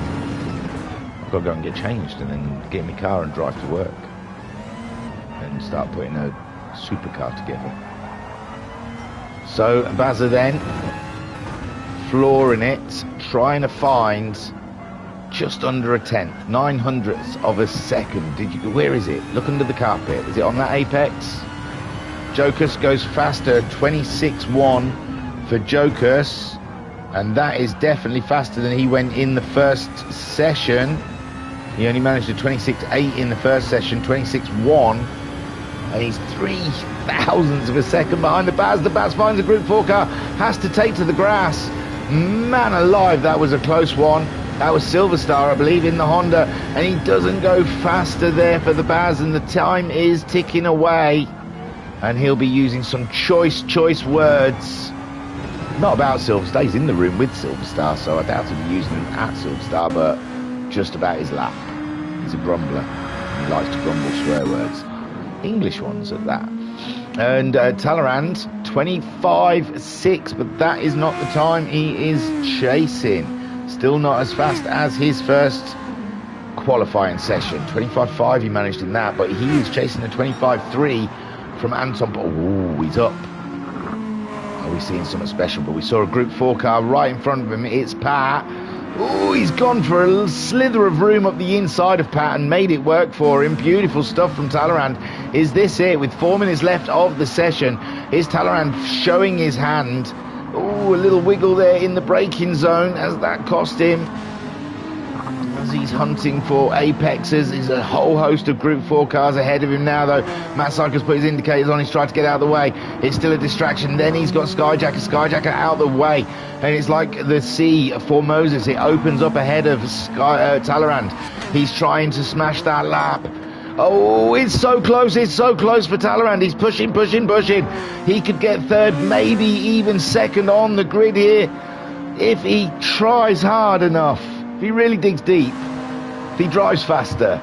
I've got to go and get changed and then get in my car and drive to work and start putting a supercar together. So Bazza then flooring it, trying to find just under a tenth, 900ths of a second. Where is it? Look under the carpet. Is it on that apex? Jokus goes faster, 26.1 for Jokus, and that is definitely faster than he went in the first session. He only managed a 26.8 in the first session, 26.1, and he's 3 thousandths of a second behind the Baz. The Baz finds a Group 4 car, has to take to the grass. Man alive, that was a close one. That was Silver Star, I believe, in the Honda, and he doesn't go faster there for the Baz, and the time is ticking away, and he'll be using some choice words. Not about Silver Star. He's in the room with Silver Star, so I doubt he'll be using them at Silver Star, but just about his lap. He's a grumbler. He likes to grumble swear words. English ones at that. And Talleyrand, 25.6, but that is not the time he is chasing. Still not as fast as his first qualifying session. 25.5 he managed in that, but he is chasing a 25.3 from Anton. Oh, he's up. Are we seeing something special? But we saw a Group 4 car right in front of him. It's Pat. Oh, he's gone for a little slither of room up the inside of Pat and made it work for him. Beautiful stuff from Talleyrand. Is this it? With 4 minutes left of the session, is Talleyrand showing his hand? Oh, a little wiggle there in the braking zone. Has that cost him? As he's hunting for apexes, there's a whole host of Group 4 cars ahead of him now, though. Matt Syker's put his indicators on, he's tried to get out of the way. It's still a distraction. Then he's got Skyjacker out of the way. And it's like the sea for Moses. It opens up ahead of Talleyrand. He's trying to smash that lap. Oh, it's so close for Talleyrand. He's pushing. He could get third, maybe even second on the grid here if he tries hard enough. If he really digs deep, if he drives faster.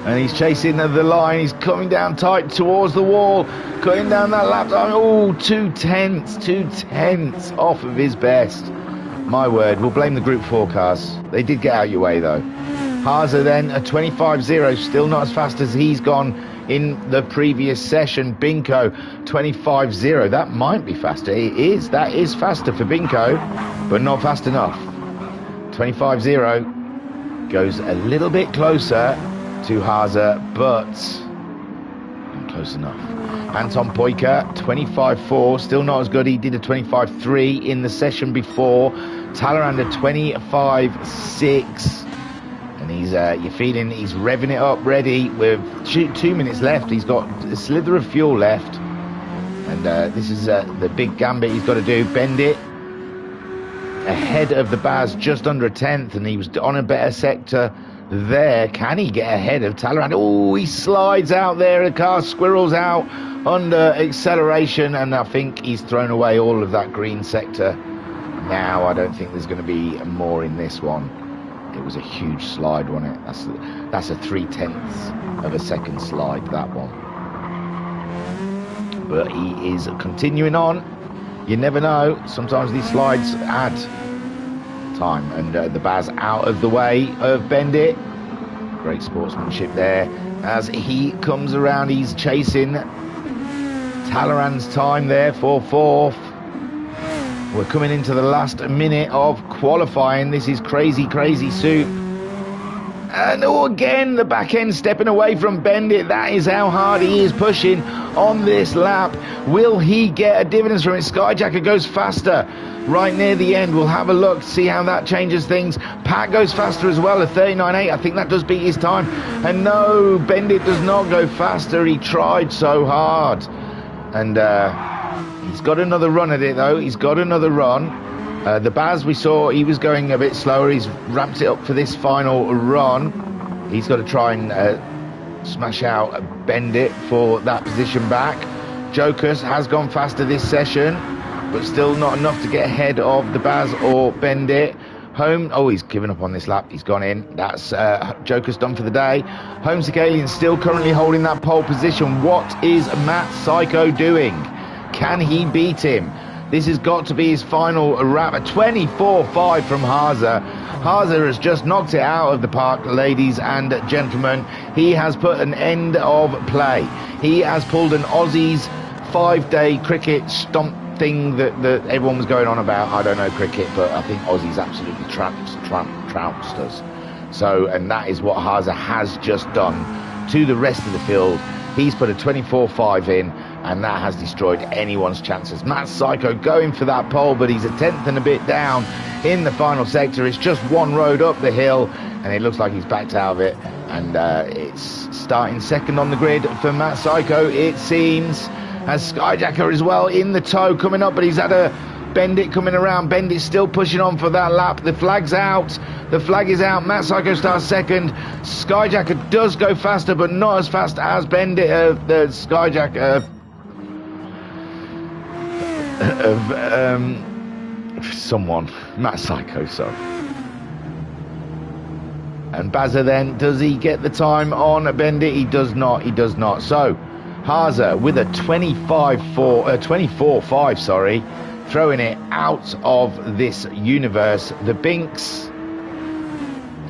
And he's chasing the line, he's coming down tight towards the wall, cutting down that lap time. Oh, 2 tenths off of his best. My word, we'll blame the Group 4 cars. They did get out your way though. Haase then, a 25.0, still not as fast as he's gone in the previous session. Binko, 25.0, that might be faster. That is faster for Binko, but not fast enough. 25.0 goes a little bit closer to Haase, but not close enough. Anton Poika, 25.4, still not as good. He did a 25.3 in the session before. Talleyrand, a 25.6. And he's, you're feeling he's revving it up, ready with 2 minutes left. He's got a slither of fuel left. And this is the big gambit he's got to do. Bend it ahead of the Baz, just under a tenth, and he was on a better sector there. Can he get ahead of Talleyrand? Oh, he slides out there. The car squirrels out under acceleration, and I think he's thrown away all of that green sector. Now I don't think there's going to be more in this one. It was a huge slide, wasn't it? That's a 0.3 of a second slide, that one. But he is continuing on. You never know. Sometimes these slides add time. And the Baz out of the way of Bendit. Great sportsmanship there. As he comes around, he's chasing Talleyrand's time there for fourth. We're coming into the last minute of qualifying. This is crazy soup. And again, the back end stepping away from Bendit. That is how hard he is pushing on this lap. Will he get a dividend from it? Skyjacker goes faster right near the end. We'll have a look, see how that changes things. Pat goes faster as well, a 39.8. I think that does beat his time. And no, Bendit does not go faster. He tried so hard. And he's got another run at it, though. He's got another run. The Baz, we saw, he was going a bit slower. He's ramped it up for this final run. He's got to try and smash out, bend it for that position back. Jokus has gone faster this session, but still not enough to get ahead of the Baz or bend it. Home, oh, he's given up on this lap. He's gone in. That's Joker's done for the day. Homesick Alien still currently holding that pole position. What is Matt Psycho doing? Can he beat him? This has got to be his final wrap. A 24.5 from Haase. Haase has just knocked it out of the park, ladies and gentlemen. He has put an end of play. He has pulled an Aussies 5-day cricket stomp thing that everyone was going on about. I don't know cricket, but I think Aussies absolutely trounced us. So, and that is what Haase has just done to the rest of the field. He's put a 24.5 in, and that has destroyed anyone's chances. Matt Psycho going for that pole, but he's a tenth and a bit down in the final sector. It's just one road up the hill, and it looks like he's backed out of it. And it's starting second on the grid for Matt Psycho, it seems. As Skyjacker as well in the tow coming up, but he's had a Bendit coming around. Bendit still pushing on for that lap. The flag's out. The flag is out. Matt Psycho starts second. Skyjacker does go faster, but not as fast as Bendit. The Skyjacker someone. Matt Psycho, sorry. And Bazza then, does he get the time on Bendit? He does not. He does not. So Haase with a 24.5, sorry, throwing it out of this universe. The Binks,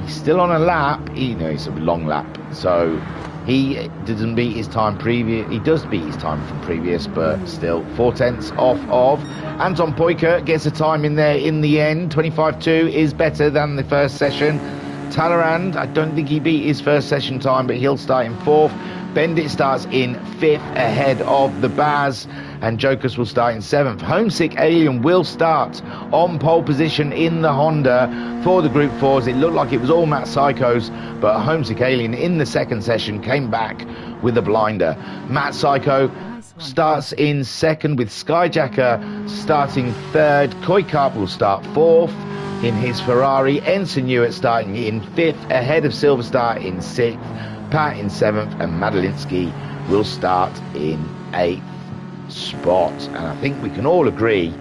he's still on a lap. It's a long lap, so He doesn't beat his time previous. He does beat his time from previous, but still 4/10 off of. Anton Poiker gets a time in there in the end. 25.2 is better than the first session. Talleyrand, I don't think he beat his first session time, but he'll start in 4th. Bendit starts in 5th ahead of the Baz, and Jokers will start in 7th. Homesick Alien will start on pole position in the Honda for the Group 4s. It looked like it was all Matt Psychos, but Homesick Alien in the second session came back with a blinder. Matt Psycho starts in 2nd, with Skyjacker starting 3rd. Koi Karp will start 4th in his Ferrari. Ensign Hewitt starting in 5th ahead of Silverstar in 6th. Pat in 7th, and Madalinsky will start in 8th spot. And I think we can all agree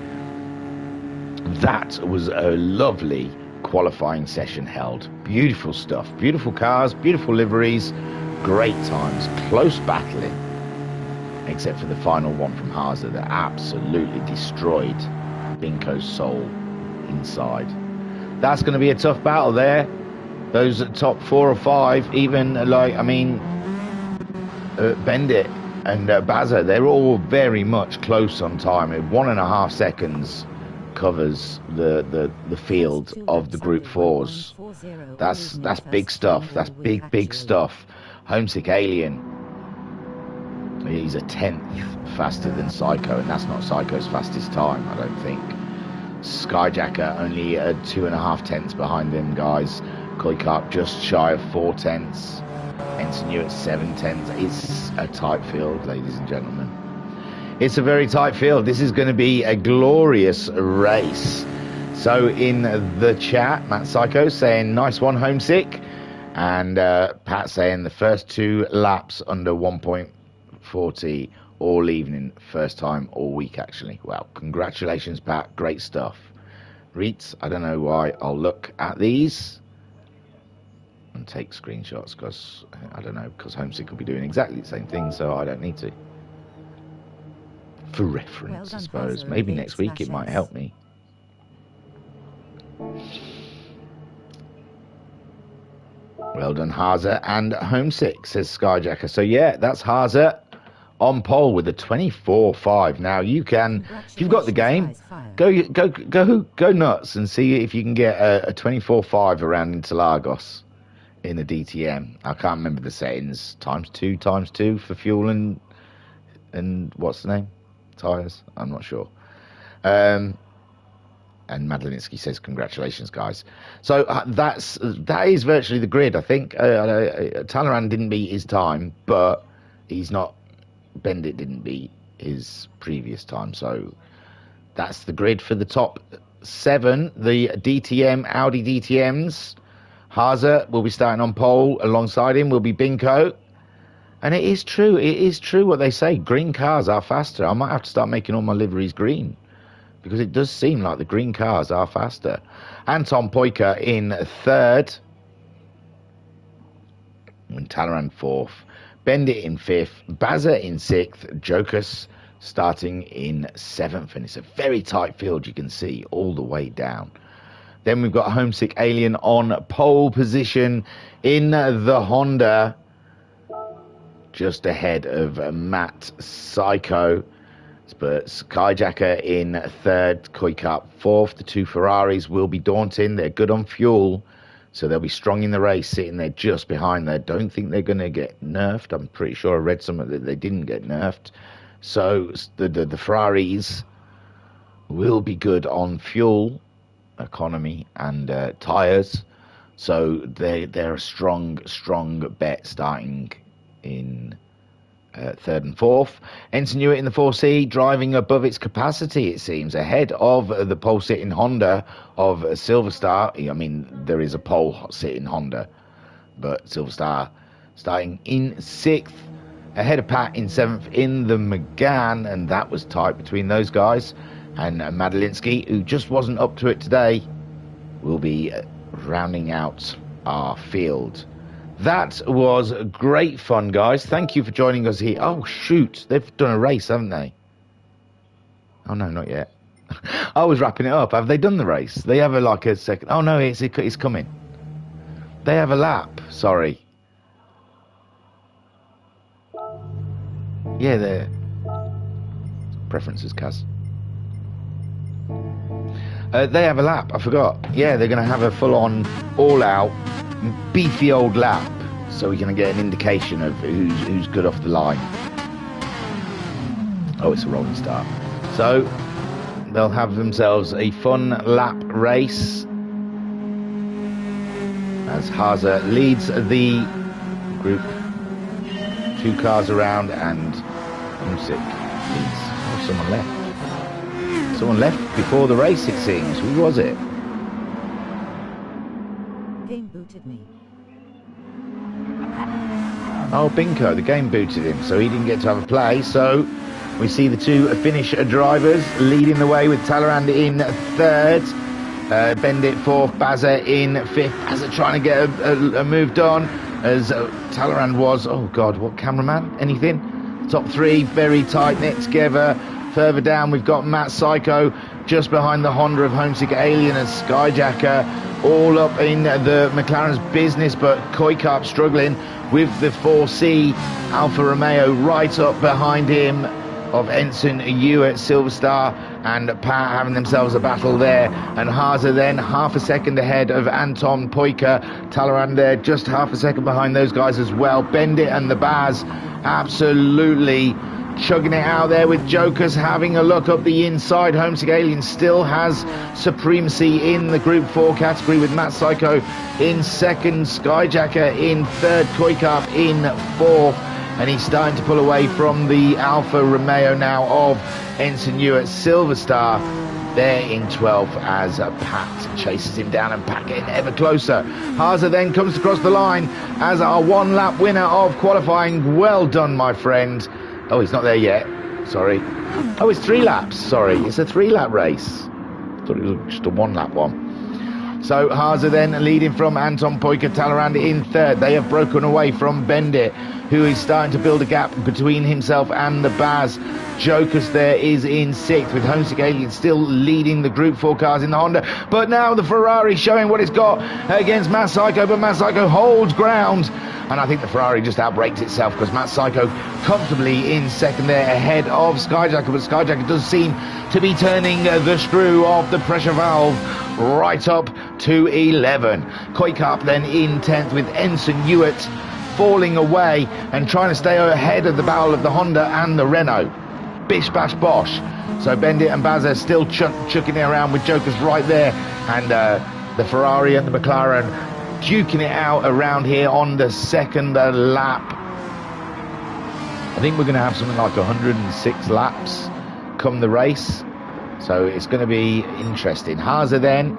that was a lovely qualifying session held. Beautiful stuff, beautiful cars, beautiful liveries, great times, close battling, except for the final one from Haza that absolutely destroyed Binko's soul inside. That's going to be a tough battle there. Those top 4 or 5, even like, I mean, Bendit and Baza, they're all very much close on time. 1.5 seconds covers the field of the Group 4s. That's big stuff. That's big stuff. Homesick Alien, he's a 10th faster than Psycho, and that's not Psycho's fastest time, I don't think. Skyjacker only 2.5 tenths behind him, guys. Koi Karp just shy of 4 tenths. Ensign Hewitt 7 tenths. It's a tight field, ladies and gentlemen. It's a very tight field. This is going to be a glorious race. So in the chat, Matt Psycho saying nice one, Homesick, and Pat saying the first 2 laps under 1.40 all evening, first time all week actually. Well, congratulations, Pat, great stuff. Reeds, I don't know why I'll look at these and take screenshots, because I don't know, because Homesick will be doing exactly the same thing, so I don't need to. For reference, I suppose. Maybe next week it might help me. Well done, Haza and Homesick, says Skyjacker. So yeah, that's Haza on pole with a 24.5. Now you can, if you've got the game, go nuts and see if you can get a 24.5 around Interlagos in a DTM. I can't remember the settings. Times two for fuel and what's the name? Tires? I'm not sure. And Madalinsky says congratulations, guys. So that is virtually the grid. I think Talleyrand didn't beat his time, but he's not. Bendit didn't beat his previous time, so that's the grid for the top 7. The DTM Audi DTMs. Haza will be starting on pole. Alongside him will be Binko. And it is true what they say. Green cars are faster. I might have to start making all my liveries green, because it does seem like the green cars are faster. Anton Poiker in 3rd. And Talleyrand 4th. Bendit in 5th. Baza in 6th. Jokus starting in 7th. And it's a very tight field, you can see, all the way down. Then we've got Homesick Alien on pole position in the Honda, just ahead of Matt Psycho. But Skyjacker in 3rd, Koi Karp 4th. The 2 Ferraris will be daunting. They're good on fuel, so they'll be strong in the race, sitting there just behind there. Don't think they're going to get nerfed. I'm pretty sure I read somewhere that they didn't get nerfed. So the Ferraris will be good on fuel economy and tyres. So they're a strong bet starting in 3rd and 4th. Ensign Hewitt in the 4C, driving above its capacity, it seems, ahead of the pole sitting Honda of Silverstar. I mean, there is a pole sitting Honda, but Silverstar starting in 6th, ahead of Pat in 7th in the McGann, and that was tight between those guys. And Madalinsky, who just wasn't up to it today, will be rounding out our field. That was great fun, guys. Thank you for joining us here. Oh, shoot. They've done a race, haven't they? Oh, no, not yet. I was wrapping it up. Have they done the race? They have a second. Oh, no, it's coming. They have a lap. Sorry. Yeah, they're preferences, Kaz. They have a lap, I forgot. Yeah, they're going to have a full-on, all-out, beefy old lap, so we're going to get an indication of who's good off the line. Oh, it's a rolling start. So, they'll have themselves a fun lap race as Haza leads the group. 2 cars around and Music leads. Oh, someone left. Someone left before the race, it seems. Who was it? Game booted me. Oh, Binko. The game booted him, so he didn't get to have a play. So we see the 2 Finnish drivers leading the way with Talleyrand in 3rd. Bendit 4th, Baza in 5th. Baza trying to get a move done as Talleyrand was, oh God, what cameraman? Anything? Top 3 very tight knit together. Further down we've got Matt Psycho just behind the Honda of Homesick Alien and Skyjacker, all up in the McLaren's business, but Koikap struggling with the 4C Alfa Romeo right up behind him of Ensign Hewitt, Silverstar and Pat having themselves a battle there, and Haza then half a second ahead of Anton Poika. Talleyrand there just half a second behind those guys as well. Bendit and the Baz absolutely chugging it out there with Jokers having a look up the inside. Homesick Alien still has supremacy in the Group 4 category with Matt Psycho in 2nd, Skyjacker in 3rd, Koikap in 4th, and he's starting to pull away from the Alfa Romeo now of Ensign Hewitt. Silverstar there in 12th as Pat chases him down, and Pat getting ever closer. Haza then comes across the line as our 1-lap winner of qualifying. Well done, my friend. Oh, he's not there yet. Sorry. Oh, it's 3 laps. Sorry, it's a 3-lap race. I thought it was just a 1-lap one. So Haza then leading from Anton Poika, Talleyrand in 3rd. They have broken away from Bendit, who is starting to build a gap between himself and the Baz. Jokers there is in 6th, with Homesick Alien still leading the Group 4 cars in the Honda. But now the Ferrari showing what it's got against Matt Psycho, but Matt Psycho holds ground. And I think the Ferrari just outbrakes itself, because Matt Psycho comfortably in 2nd there ahead of Skyjacker, but Skyjacker does seem to be turning the screw of the pressure valve right up to 11. Koikap then in 10th, with Ensign Hewitt falling away and trying to stay ahead of the barrel of the Honda and the Renault. Bish bash bosh. So Bendit and Baza still chucking it around with Jokers right there, and the Ferrari and the McLaren duking it out around here on the 2nd lap. I think we're going to have something like 106 laps come the race, so it's going to be interesting. Haza then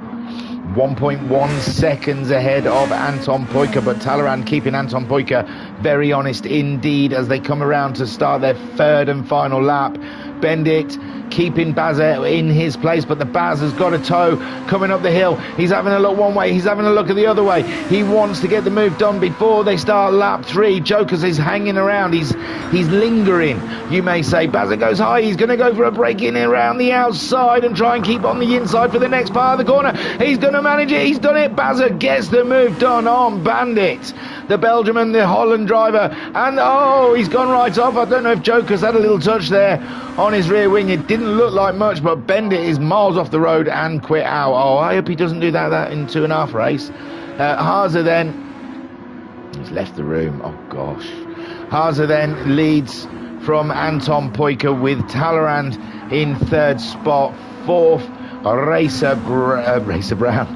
1.1 seconds ahead of Anton Poika, but Talleyrand keeping Anton Poika very honest indeed as they come around to start their 3rd and final lap. Bendit keeping Baza in his place, but the Baz has got a tow coming up the hill. He's having a look one way, he's having a look at the other way. He wants to get the move done before they start lap 3. Jokers is hanging around, he's lingering, you may say. Baza goes high, he's going to go for a break in around the outside and try and keep on the inside for the next part of the corner. He's going to manage it, he's done it. Baza gets the move done on Bandit, the Belgian, the Holland driver, and oh, he's gone right off. I don't know if Jokers had a little touch there on his rear wing. It didn't look like much, but Bendit is miles off the road and quit out. Oh, I hope he doesn't do that in 2.5 race. Haza then, he's left the room. Oh gosh. Haza then leads from Anton Poika with Talleyrand in 3rd spot. 4th, Racer Brown.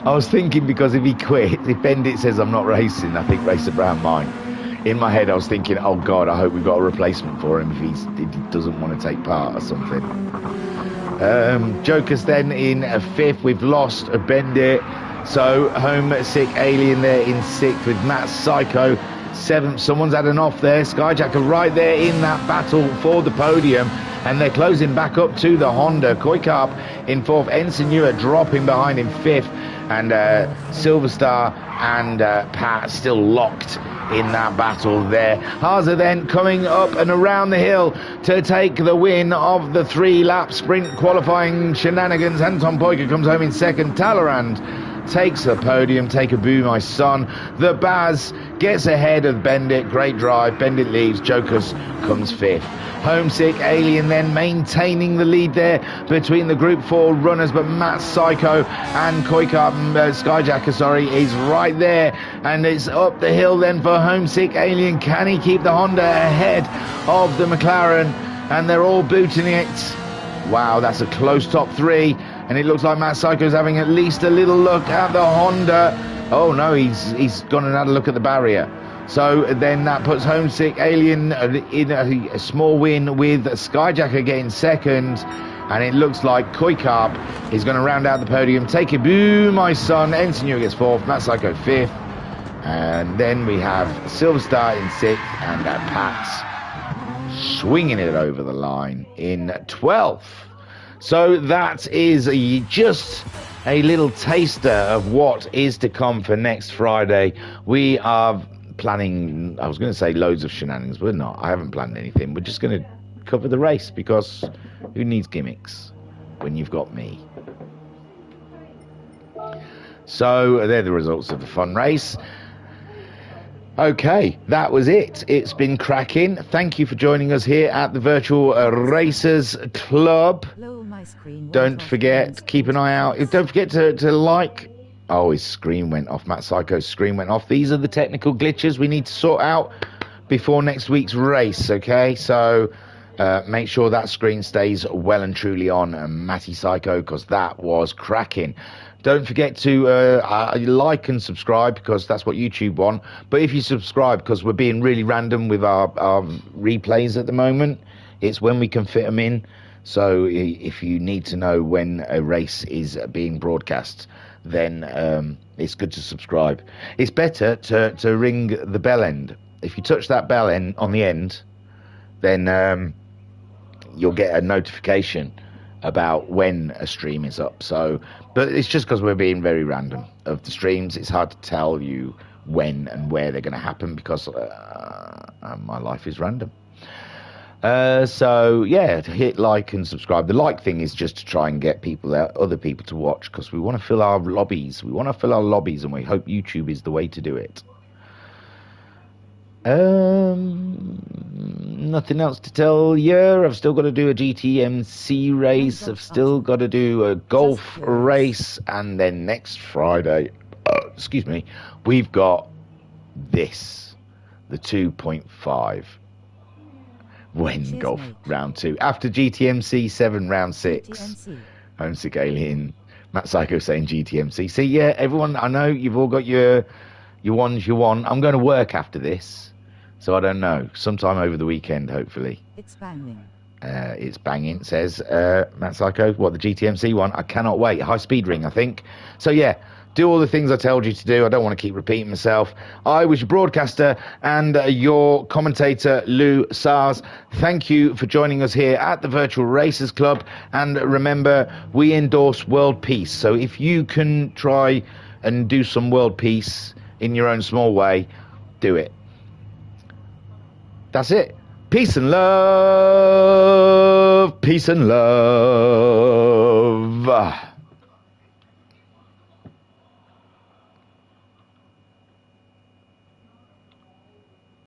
I was thinking, because if he quit, if Bendit says I'm not racing, I think Racer Brown might. In my head I was thinking, oh God, I hope we've got a replacement for him if he doesn't want to take part or something. Jokers then in 5th. We've lost Bendit, so Homesick Alien there in 6th with Matt Psycho 7th. Someone's had an off there. Skyjacker right there in that battle for the podium, and they're closing back up to the Honda. Koikap in 4th, Ensign Hewitt dropping behind in 5th, and Silverstar and Pat still locked in that battle there. Haza then coming up and around the hill to take the win of the 3-lap sprint qualifying shenanigans. Anton Poika comes home in 2nd. Talleyrand takes the podium. Take a boo, my son. The Baz gets ahead of Bendit. Great drive. Bendit leaves. Jokers comes 5th. Homesick Alien then maintaining the lead there between the Group 4 runners, but Matt Psycho and Koikart, Skyjacker, is right there, and it's up the hill then for Homesick Alien. Can he keep the Honda ahead of the McLaren? And they're all booting it. Wow, that's a close top 3, and it looks like Matt Psycho's having at least a little look at the Honda. Oh no, he's gone and had a look at the barrier. So then that puts Homesick Alien in a small win, with Skyjacker getting 2nd. And it looks like Koikarp is going to round out the podium. Take a boo, my son. Ensign gets 4th. Matt Psycho 5th. And then we have Silver Star in 6th. And Pat's swinging it over the line in 12th. So that is just a little taster of what is to come for next Friday. We are planning, I was going to say loads of shenanigans, but we're not. I haven't planned anything. We're just going to cover the race, because who needs gimmicks when you've got me? So they're the results of the fun race. Okay, that was it. It's been cracking. Thank you for joining us here at the Virtual Racers Club. Don't forget, keep an eye out. Don't forget to like. Oh, his screen went off. Matt Psycho's screen went off. These are the technical glitches we need to sort out before next week's race, okay? So make sure that screen stays well and truly on Matty Psycho, because that was cracking. Don't forget to like and subscribe, because that's what YouTube want. But if you subscribe, because we're being really random with our replays at the moment, it's when we can fit them in. So if you need to know when a race is being broadcast, then it's good to subscribe. It's better to ring the bell end. If you touch that bell end on the end, then you'll get a notification about when a stream is up. So, but it's just because we're being very random of the streams. It's hard to tell you when and where they're going to happen, because my life is random. So yeah, hit like and subscribe. The like thing is just to try and get people out, other people to watch, because we want to fill our lobbies. We want to fill our lobbies, and we hope YouTube is the way to do it. Nothing else to tell you. I've still got to do a GTMC race. I've still got to do a golf race, and then next Friday, excuse me, we've got this, the 2.5. When golf round 2 after GTMC 7 round 6. GTMC. Homesick Alien, Matt Psycho saying GTMC. See, yeah, everyone, I know you've all got your ones you want. I'm going to work after this, so I don't know. Sometime over the weekend, hopefully. It's banging. It's banging, says Matt Psycho. What, the GTMC one? I cannot wait. High speed ring, I think. So yeah, do all the things I told you to do. I don't want to keep repeating myself. I was your broadcaster and your commentator, Lou Sars. Thank you for joining us here at the Virtual Racers Club. And remember, we endorse world peace. So if you can try and do some world peace in your own small way, do it. That's it. Peace and love. Peace and love.